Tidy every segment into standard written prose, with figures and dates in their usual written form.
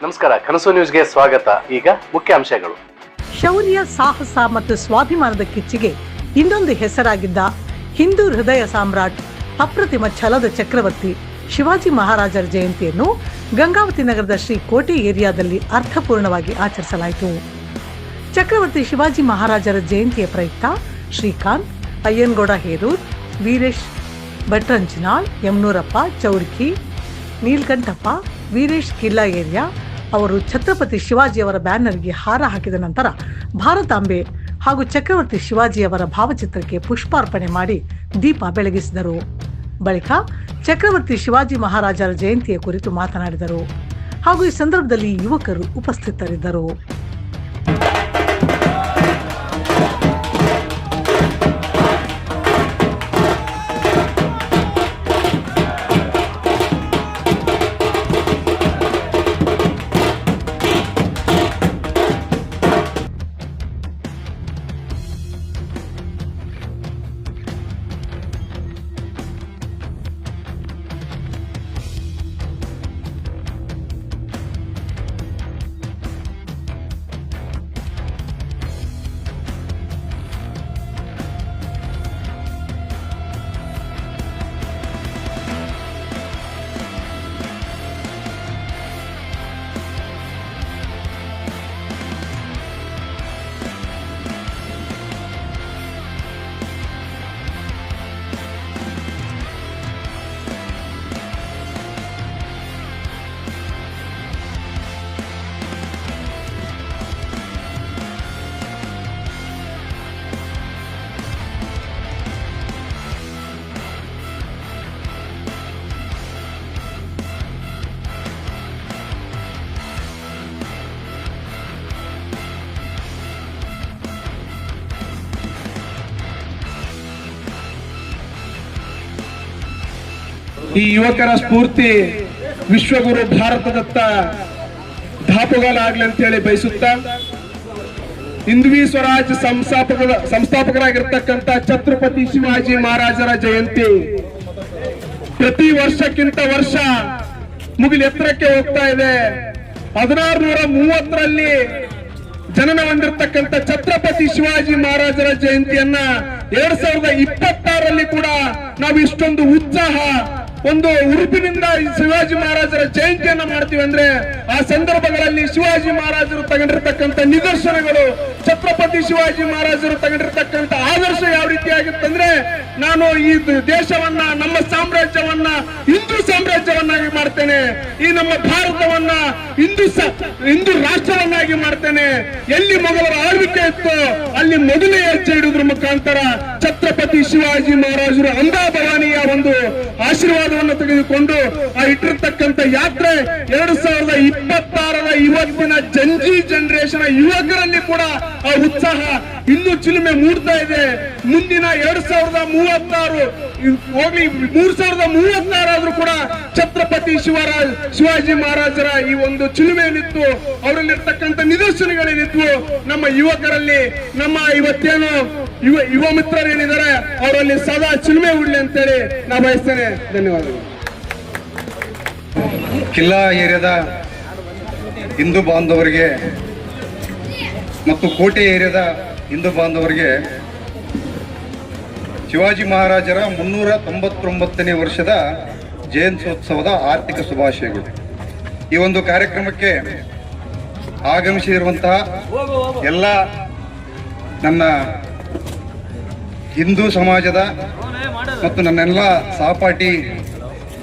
ನಮಸ್ಕಾರ, ಕನಸು ನ್ಯೂಸ್ಗೆ ಸ್ವಾಗತ. ಈಗ ಮುಖ್ಯಾಂಶಗಳು. ಶೌರ್ಯ, ಸಾಹಸ ಮತ್ತು ಸ್ವಾಭಿಮಾನದ ಕಿಚ್ಚಿಗೆ ಇನ್ನೊಂದು ಹೆಸರಾಗಿದ್ದ ಹಿಂದೂ ಹೃದಯ ಸಾಮ್ರಾಟ್, ಅಪ್ರತಿಮ ಛಲದ ಚಕ್ರವರ್ತಿ ಶಿವಾಜಿ ಮಹಾರಾಜರ ಜಯಂತಿಯನ್ನು ಗಂಗಾವತಿ ನಗರದ ಶ್ರೀ ಕೋಟೆ ಏರಿಯಾದಲ್ಲಿ ಅರ್ಥಪೂರ್ಣವಾಗಿ ಆಚರಿಸಲಾಯಿತು. ಚಕ್ರವರ್ತಿ ಶಿವಾಜಿ ಮಹಾರಾಜರ ಜಯಂತಿಯ ಪ್ರಯುಕ್ತ ಶ್ರೀಕಾಂತ್, ಅಯ್ಯನಗೌಡ ಹೇರೂರ್, ವೀರೇಶ್ ಭಟ್ರಂಜನಾಳ್, ಯಮನೂರಪ್ಪ ಚೌರ್ಕಿ, ನೀಲ್ಕಂಠಪ್ಪ, ವೀರೇಶ್ ಕಿಲ್ಲಾ ಏರಿಯಾ ಅವರು ಛತ್ರಪತಿ ಶಿವಾಜಿಯವರ ಬ್ಯಾನರ್ಗೆ ಹಾರ ಹಾಕಿದ ನಂತರ ಭಾರತಾಂಬೆ ಹಾಗೂ ಚಕ್ರವರ್ತಿ ಶಿವಾಜಿಯವರ ಭಾವಚಿತ್ರಕ್ಕೆ ಪುಷ್ಪಾರ್ಪಣೆ ಮಾಡಿ ದೀಪ ಬೆಳಗಿಸಿದರು. ಬಳಿಕ ಚಕ್ರವರ್ತಿ ಶಿವಾಜಿ ಮಹಾರಾಜರ ಜಯಂತಿಯ ಕುರಿತು ಮಾತನಾಡಿದರು ಹಾಗೂ ಈ ಸಂದರ್ಭದಲ್ಲಿ ಯುವಕರು ಉಪಸ್ಥಿತರಿದ್ದರು. ಈ ಯುವಕರ ಸ್ಫೂರ್ತಿ ವಿಶ್ವಗುರು ಭಾರತದತ್ತ ದಾಪುಗಾಲಾಗ್ಲಿ ಅಂತ ಹೇಳಿ ಬಯಸುತ್ತಾ, ಹಿಂದ್ವಿ ಸ್ವರಾಜ್ ಸಂಸ್ಥಾಪಕರಾಗಿರ್ತಕ್ಕಂಥ ಛತ್ರಪತಿ ಶಿವಾಜಿ ಮಹಾರಾಜರ ಜಯಂತಿ ಪ್ರತಿ ವರ್ಷಕ್ಕಿಂತ ವರ್ಷ ಮುಗಿಲು ಎತ್ತರಕ್ಕೆ ಹೋಗ್ತಾ ಇದೆ. 1630ರಲ್ಲಿ ಜನನ ಹೊಂದಿರತಕ್ಕಂಥ ಛತ್ರಪತಿ ಶಿವಾಜಿ ಮಹಾರಾಜರ ಜಯಂತಿಯನ್ನ 2026ರಲ್ಲಿ ಕೂಡ ನಾವು ಇಷ್ಟೊಂದು ಉತ್ಸಾಹ, ಒಂದು ಉರುಪಿನಿಂದ ಶಿವಾಜಿ ಮಹಾರಾಜರ ಜಯಂತಿಯನ್ನ ಮಾಡ್ತೀವಿ ಅಂದ್ರೆ ಆ ಸಂದರ್ಭಗಳಲ್ಲಿ ಶಿವಾಜಿ ಮಹಾರಾಜರು ತಗೊಂಡಿರ್ತಕ್ಕಂಥ ನಿದರ್ಶನಗಳು, ಛತ್ರಪತಿ ಶಿವಾಜಿ ಮಹಾರಾಜರು ತಗೊಂಡಿರ್ತಕ್ಕಂಥ ಆದರ್ಶ ಯಾವ ರೀತಿಯಾಗಿತ್ತಂದ್ರೆ, ನಾನು ಈ ದೇಶವನ್ನ, ನಮ್ಮ ಸಾಮ್ರಾಜ್ಯವನ್ನ ಹಿಂದೂ ಸಾಮ್ರಾಜ್ಯವನ್ನಾಗಿ ಮಾಡ್ತೇನೆ, ಈ ನಮ್ಮ ಭಾರತವನ್ನ ಹಿಂದೂ ರಾಷ್ಟ್ರವನ್ನಾಗಿ ಮಾಡ್ತೇನೆ, ಎಲ್ಲಿ ಮೊಘಲರ ಆಳ್ವಿಕೆ ಇತ್ತು ಅಲ್ಲಿ ಮೊದಲೇ ಹೆಜ್ಜೆ ಇಡುವುದ್ರ ಮುಖಾಂತರ ಛತ್ರಪತಿ ಶಿವಾಜಿ ಮಹಾರಾಜರು ಅಂಬಾಭವಾನಿಯ ಒಂದು ಆಶೀರ್ವಾದವನ್ನು ತೆಗೆದುಕೊಂಡು ಆ ಇಟ್ಟಿರ್ತಕ್ಕಂಥ ಯಾತ್ರೆ 2026ರ ಇವತ್ತಿನ ಜಂಜಿ ಜನರೇಷನ್ ಯುವಕರಲ್ಲಿ ಕೂಡ ಆ ಉತ್ಸಾಹ ಇನ್ನೂ ಚಿಲುಮೆ ಮೂಡ್ತಾ ಇದೆ. ಮುಂದಿನ 2036 ಹೋಗ್ಲಿ 3036 ಆದ್ರೂ ಕೂಡ ಛತ್ರಪತಿ ಶಿವಾಜಿ ಮಹಾರಾಜರ ಈ ಒಂದು ಚಿಲುಮೆಯನ್ನಿತ್ತು, ಅವರಲ್ಲಿರ್ತಕ್ಕಂಥ ನಿದರ್ಶನಗಳೇನಿದ್ವು ನಮ್ಮ ಯುವಕರಲ್ಲಿ, ನಮ್ಮ ಇವತ್ತೇನು ಯುವ ಮಿತ್ರರು ಏನಿದ್ದಾರೆ ಅವರಲ್ಲಿ ಸದಾ ಚಿಲುಮೆ ಉಡ್ಲಿ ಅಂತೇಳಿ ನಾ ಬಯಸ್ತೇನೆ. ಧನ್ಯವಾದಗಳು. ಕಿಲ್ಲಾ ಏರಿಯಾದ ಹಿಂದೂ ಬಾಂಧವರಿಗೆ ಮತ್ತು ಕೋಟೆ ಏರಿಯಾದ ಹಿಂದೂ ಬಾಂಧವರಿಗೆ ಶಿವಾಜಿ ಮಹಾರಾಜರ 399ನೇ ವರ್ಷದ ಜಯಂತ್ಯೋತ್ಸವದ ಆರ್ಥಿಕ ಶುಭಾಶಯಗಳು. ಈ ಒಂದು ಕಾರ್ಯಕ್ರಮಕ್ಕೆ ಆಗಮಿಸಿರುವಂತಹ ಎಲ್ಲ ನನ್ನ ಹಿಂದೂ ಸಮಾಜದ ಮತ್ತು ನನ್ನೆಲ್ಲ ಸಹಪಾಠಿ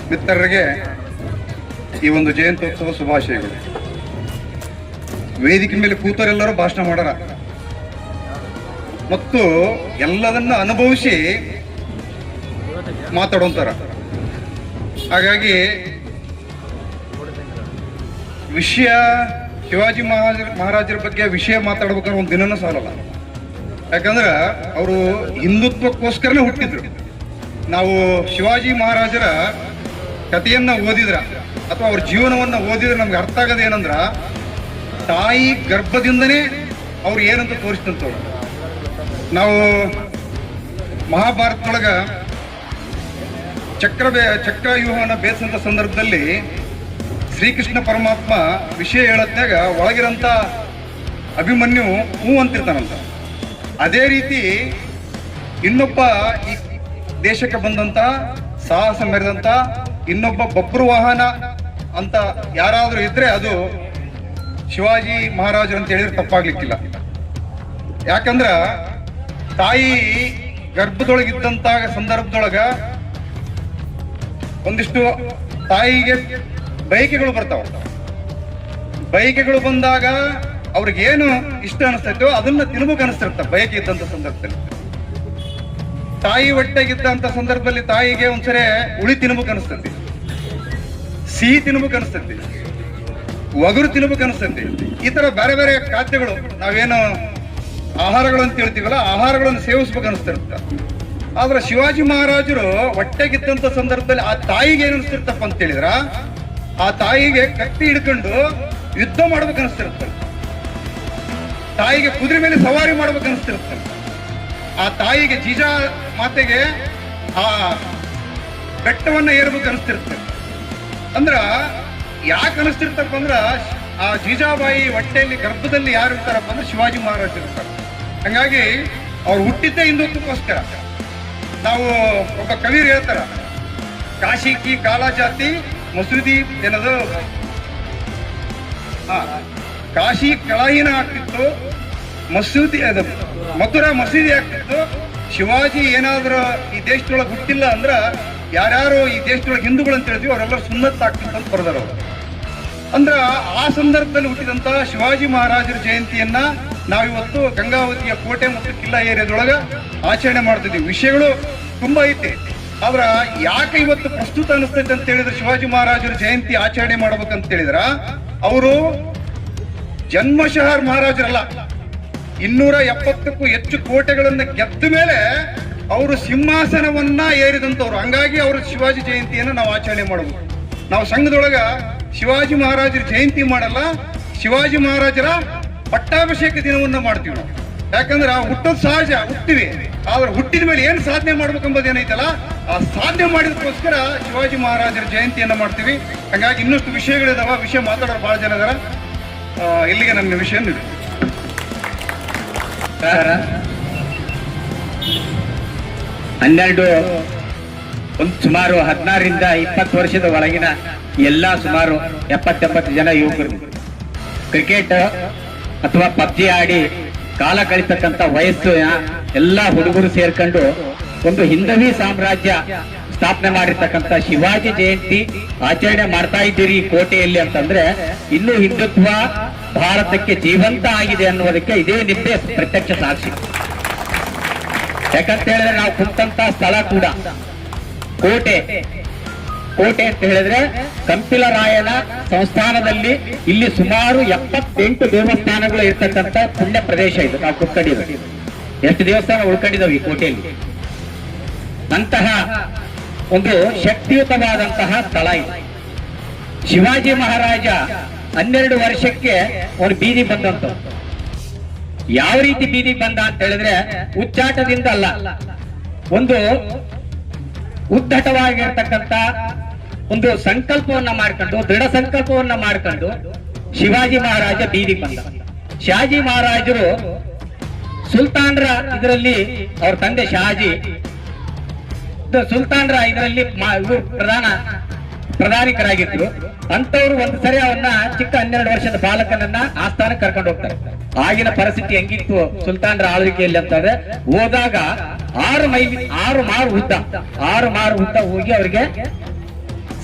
ಮಿತ್ರರಿಗೆ ಈ ಒಂದು ಜಯಂತ್ಯೋತ್ಸವ ಶುಭಾಶಯಗಳು. ವೇದಿಕೆ ಮೇಲೆ ಕೂತರೆಲ್ಲರೂ ಭಾಷಣ ಮಾಡಾರ ಮತ್ತು ಎಲ್ಲದನ್ನ ಅನುಭವಿಸಿ ಮಾತಾಡೋಂತಾರ. ಹಾಗಾಗಿ ವಿಷಯ ಶಿವಾಜಿ ಮಹಾರಾಜರ ಬಗ್ಗೆ ವಿಷಯ ಮಾತಾಡ್ಬೇಕಾದ್ರೆ ಒಂದು ದಿನನೂ ಸಾಲಲ್ಲ. ಯಾಕಂದ್ರೆ ಅವರು ಹಿಂದುತ್ವಕ್ಕೋಸ್ಕರನೇ ಹುಟ್ಟಿದ್ರು. ನಾವು ಶಿವಾಜಿ ಮಹಾರಾಜರ ಕಥೆಯನ್ನ ಓದಿದ್ರ ಅಥವಾ ಅವ್ರ ಜೀವನವನ್ನ ಓದಿದ್ರೆ ನಮ್ಗೆ ಅರ್ಥ ಆಗೋದೇನಂದ್ರ, ತಾಯಿ ಗರ್ಭದಿಂದನೇ ಅವ್ರು ಏನಂತ ತೋರಿಸ್ತಂತವ್ರು. ನಾವು ಮಹಾಭಾರತದೊಳಗ ಚಕ್ರವ್ಯೂಹವನ್ನು ಬೇಯಿಸಂತ ಸಂದರ್ಭದಲ್ಲಿ ಶ್ರೀಕೃಷ್ಣ ಪರಮಾತ್ಮ ವಿಷಯ ಹೇಳತ್ನಾಗ ಒಳಗಿರಂತ ಅಭಿಮನ್ಯು ಹೂ ಅಂತಿರ್ತಾನಂತ. ಅದೇ ರೀತಿ ಇನ್ನೊಬ್ಬ ಈ ದೇಶಕ್ಕೆ ಬಂದಂತ ಸಾಹಸ ಮೆರೆದಂತ ಇನ್ನೊಬ್ಬ ಬಬ್ರು ವಾಹನ ಅಂತ ಯಾರಾದ್ರೂ ಇದ್ರೆ ಅದು ಶಿವಾಜಿ ಮಹಾರಾಜರು ಅಂತ ಹೇಳಿದ್ರೆ ತಪ್ಪಾಗ್ಲಿಕ್ಕಿಲ್ಲ. ಯಾಕಂದ್ರ ತಾಯಿ ಗರ್ಭದೊಳಗಿದ್ದಂತ ಸಂದರ್ಭದೊಳಗ ಒಂದಿಷ್ಟು ತಾಯಿಗೆ ಬಯಕೆಗಳು ಬರ್ತಾವ. ಬಯಕೆಗಳು ಬಂದಾಗ ಅವ್ರಿಗೇನು ಇಷ್ಟ ಅನಿಸ್ತೈತೋ ಅದನ್ನ ತಿನ್ಬೇಕು ಅನಿಸ್ತಿರ್ತ ಬಯಕೆ ಇದ್ದಂತ ಸಂದರ್ಭದಲ್ಲಿ. ತಾಯಿ ಹೊಟ್ಟೆಗಿದ್ದಂತ ಸಂದರ್ಭದಲ್ಲಿ ತಾಯಿಗೆ ಒಂದ್ಸರಿ ಉಳಿ ತಿನ್ಬೇಕು ಅನಿಸ್ತೈತಿ, ಸಿಹಿ ತಿನ್ಬೇಕು ಅನಿಸ್ತೈತಿ, ಒಗರು ತಿನ್ಬೇಕು ಅನಿಸ್ತೈತಿ. ಈ ತರ ಬೇರೆ ಬೇರೆ ಖಾದ್ಯಗಳು ನಾವೇನು ಆಹಾರಗಳು ಅಂತ ಹೇಳ್ತೀವಲ್ಲ, ಆಹಾರಗಳನ್ನು ಸೇವಿಸ್ಬೇಕು ಅನಿಸ್ತಿರ್ತ. ಆದ್ರೆ ಶಿವಾಜಿ ಮಹಾರಾಜರು ಹೊಟ್ಟೆಗಿದ್ದಂತ ಸಂದರ್ಭದಲ್ಲಿ ಆ ತಾಯಿಗೆ ಏನ್ ಅನಿಸ್ತಿರ್ತಪ್ಪ ಅಂತ ಹೇಳಿದ್ರ, ಆ ತಾಯಿಗೆ ಕತ್ತಿ ಹಿಡ್ಕೊಂಡು ಯುದ್ಧ ಮಾಡ್ಬೇಕು ಅನಿಸ್ತಿರ್ತಾರೆ. ತಾಯಿಗೆ ಕುದುರೆ ಮೇಲೆ ಸವಾರಿ ಮಾಡ್ಬೇಕು ಅನಿಸ್ತಿರ್ತಾರೆ. ಆ ತಾಯಿಗೆ ಜೀಜಾ ಮಾತೆಗೆ ಆ ಬೆಟ್ಟವನ್ನ ಏರ್ಬೇಕು ಅನಿಸ್ತಿರ್ತಾರೆ. ಅಂದ್ರ ಯಾಕೆ ಅನಿಸ್ತಿರ್ತಪ್ಪ ಅಂದ್ರ ಆ ಜೀಜಾಬಾಯಿ ಹೊಟ್ಟೆಯಲ್ಲಿ ಗರ್ಭದಲ್ಲಿ ಯಾರು ಇರ್ತಾರಪ್ಪ ಅಂದ್ರೆ ಶಿವಾಜಿ ಮಹಾರಾಜ್ ಇರ್ತಾರೆ. ಹಂಗಾಗಿ ಅವ್ರು ಹುಟ್ಟಿದ್ದೇ ಹಿಂದುತ್ವಕ್ಕೋಸ್ಕರ. ನಾವು ಒಬ್ಬ ಕವಿರು ಹೇಳ್ತಾರ, ಕಾಶಿ ಕಿ ಕಾಲಾ ಜಾತಿ ಮಸೂದಿ ಏನದು, ಕಾಶಿ ಕಳಾಯಿನ ಆಗ್ತಿತ್ತು, ಮಸೂದಿ ಅದು ಮಥುರಾ ಮಸೀದಿ ಆಗ್ತಿತ್ತು. ಶಿವಾಜಿ ಏನಾದ್ರೂ ಈ ದೇಶದೊಳಗೆ ಹುಟ್ಟಿಲ್ಲ ಅಂದ್ರ ಯಾರ್ಯಾರು ಈ ದೇಶದೊಳಗೆ ಹಿಂದೂಗಳು ಅಂತ ಹೇಳ್ತೀವಿ ಅವರೆಲ್ಲ ಸುನ್ನತ್ ಆಗ್ತಿತ್ತು ಅಂತ ಬರೆದಾರ ಅವರು. ಅಂದ್ರ ಆ ಸಂದರ್ಭದಲ್ಲಿ ಹುಟ್ಟಿದಂತ ಶಿವಾಜಿ ಮಹಾರಾಜರ ಜಯಂತಿಯನ್ನ ನಾವಿವತ್ತು ಗಂಗಾವತಿಯ ಕೋಟೆ ಮತ್ತು ಕಿಲ್ಲಾ ಏರಿಯಾದೊಳಗ ಆಚರಣೆ ಮಾಡ್ತಿದ್ದೀವಿ. ವಿಷಯಗಳು ತುಂಬಾ ಐತಿ. ಆದ್ರ ಯಾಕೆ ಇವತ್ತು ಪ್ರಸ್ತುತ ಅನಿಸ್ತೈತೆ ಅಂತ ಹೇಳಿದ್ರೆ ಶಿವಾಜಿ ಮಹಾರಾಜರ ಜಯಂತಿ ಆಚರಣೆ ಮಾಡ್ಬೇಕಂತ ಹೇಳಿದ್ರ, ಅವರು ಜನ್ಮಶಃ ಮಹಾರಾಜರಲ್ಲ, 270ಕ್ಕೂ ಹೆಚ್ಚು ಕೋಟೆಗಳನ್ನ ಗೆದ್ದ ಮೇಲೆ ಅವರು ಸಿಂಹಾಸನವನ್ನ ಏರಿದಂತವ್ರು. ಹಂಗಾಗಿ ಅವರು ಶಿವಾಜಿ ಜಯಂತಿಯನ್ನ ನಾವು ಆಚರಣೆ ಮಾಡಬಹುದು. ನಾವು ಸಂಘದೊಳಗ ಶಿವಾಜಿ ಮಹಾರಾಜರ ಜಯಂತಿ ಮಾಡಲ್ಲ, ಶಿವಾಜಿ ಮಹಾರಾಜರ ಪಟ್ಟಾಭಿಷೇಕ ದಿನವನ್ನ ಮಾಡ್ತೀವಿ ನಾವು. ಯಾಕಂದ್ರೆ ಹುಟ್ಟೋದು ಸಹಜ, ಹುಟ್ಟಿವಿ. ಆದ್ರೆ ಹುಟ್ಟಿದ ಮೇಲೆ ಏನ್ ಸಾಧನೆ ಮಾಡ್ಬೇಕಂಬುದು ಏನೈತಲ್ಲ, ಆ ಸಾಧನೆ ಮಾಡಿದಕ್ಕೋಸ್ಕರ ಶಿವಾಜಿ ಮಹಾರಾಜರ ಜಯಂತಿಯನ್ನ ಮಾಡ್ತೀವಿ. ಹಂಗಾಗಿ ಇನ್ನಷ್ಟು ವಿಷಯಗಳಿದಾವ, ವಿಷಯ ಮಾತಾಡೋರು ಬಹಳ ಜನ ಇದಾರ. ಇಲ್ಲಿಗೆ ನನ್ನ ವಿಷಯ ಇದೆ. ಸುಮಾರು 16ರಿಂದ 20 ವರ್ಷದ ಒಳಗಿನ ಎಲ್ಲಾ ಸುಮಾರು 70-80 ಜನ ಯುವಕರು ಕ್ರಿಕೆಟ್ ಅಥವಾ ಪಬ್ಜಿ ಆಡಿ ಕಾಲ ಕಳಿತಕ್ಕಂತ ವಯಸ್ಸು ಎಲ್ಲಾ ಹುಡುಗರು ಸೇರ್ಕೊಂಡು ಒಂದು ಹಿಂದವಿ ಸಾಮ್ರಾಜ್ಯ ಸ್ಥಾಪನೆ ಮಾಡಿರ್ತಕ್ಕಂಥ ಶಿವಾಜಿ ಜಯಂತಿ ಆಚರಣೆ ಮಾಡ್ತಾ ಇದ್ದೀರಿ ಈ ಕೋಟೆಯಲ್ಲಿ ಅಂತಂದ್ರೆ ಇನ್ನು ಹಿಂದುತ್ವ ಭಾರತಕ್ಕೆ ಜೀವಂತ ಆಗಿದೆ ಅನ್ನೋದಕ್ಕೆ ಇದೇ ನಿಮ್ಮದೇ ಪ್ರತ್ಯಕ್ಷ ಸಾಕ್ಷಿ. ಯಾಕಂತ ಹೇಳಿದ್ರೆ ನಾವು ಕುಂತಂತ ಸ್ಥಳ ಕೂಡ ಕೋಟೆ ಅಂತ ಹೇಳಿದ್ರೆ ಕಂಪಿಲರಾಯನ ಸಂಸ್ಥಾನದಲ್ಲಿ ಇಲ್ಲಿ ಸುಮಾರು 78 ದೇವಸ್ಥಾನಗಳು ಇರ್ತಕ್ಕಂಥ ಪುಣ್ಯ ಪ್ರದೇಶ ಇದು. ನಾವು ಕುತ್ಕೊಂಡಿದ್ದೀವಿ, ಎಷ್ಟು ದೇವಸ್ಥಾನ ಉಳ್ಕೊಂಡಿದ್ದಾವೆ ಈ ಕೋಟೆಯಲ್ಲಿ. ಅಂತಹ ಒಂದು ಶಕ್ತಿಯುತವಾದಂತಹ ಸ್ಥಳ ಇದು. ಶಿವಾಜಿ ಮಹಾರಾಜ 12 ವರ್ಷಕ್ಕೆ ಅವನು ಬೀದಿ ಬಂದಂತ. ಯಾವ ರೀತಿ ಬೀದಿ ಬಂದ ಅಂತ ಹೇಳಿದ್ರೆ ಉಚ್ಚಾಟದಿಂದ ಅಲ್ಲ, ಒಂದು ಉದ್ದಟವಾಗಿರ್ತಕ್ಕಂಥ ಒಂದು ಸಂಕಲ್ಪವನ್ನ ಮಾಡ್ಕೊಂಡು, ದೃಢ ಸಂಕಲ್ಪವನ್ನ ಮಾಡ್ಕೊಂಡು ಶಿವಾಜಿ ಮಹಾರಾಜ ಬೀದಿ ಬಂದ. ಶಹಾಜಿ ಮಹಾರಾಜರು ಸುಲ್ತಾನ್ರ ಇದರಲ್ಲಿ ಅವ್ರ ತಂದೆ ಶಹಾಜಿ ಸುಲ್ತಾನ್ರ ಇದರಲ್ಲಿ ಪ್ರಧಾನಿಕರಾಗಿದ್ರು. ಅಂತವ್ರು ಒಂದು ಸರಿ ಅವನ್ನ ಚಿಕ್ಕ 12 ವರ್ಷದ ಬಾಲಕನನ್ನ ಆಸ್ಥಾನಕ್ಕೆ ಕರ್ಕೊಂಡು ಹೋಗ್ತಾರೆ. ಆಗಿನ ಪರಿಸ್ಥಿತಿ ಹೆಂಗಿತ್ತು ಸುಲ್ತಾನ್ರ ಆಳ್ವಿಕೆಯಲ್ಲಿ ಅಂತಂದ್ರೆ, ಹೋದಾಗ 6 ಮಾರು ಉದ್ದ ಹೋಗಿ ಅವ್ರಿಗೆ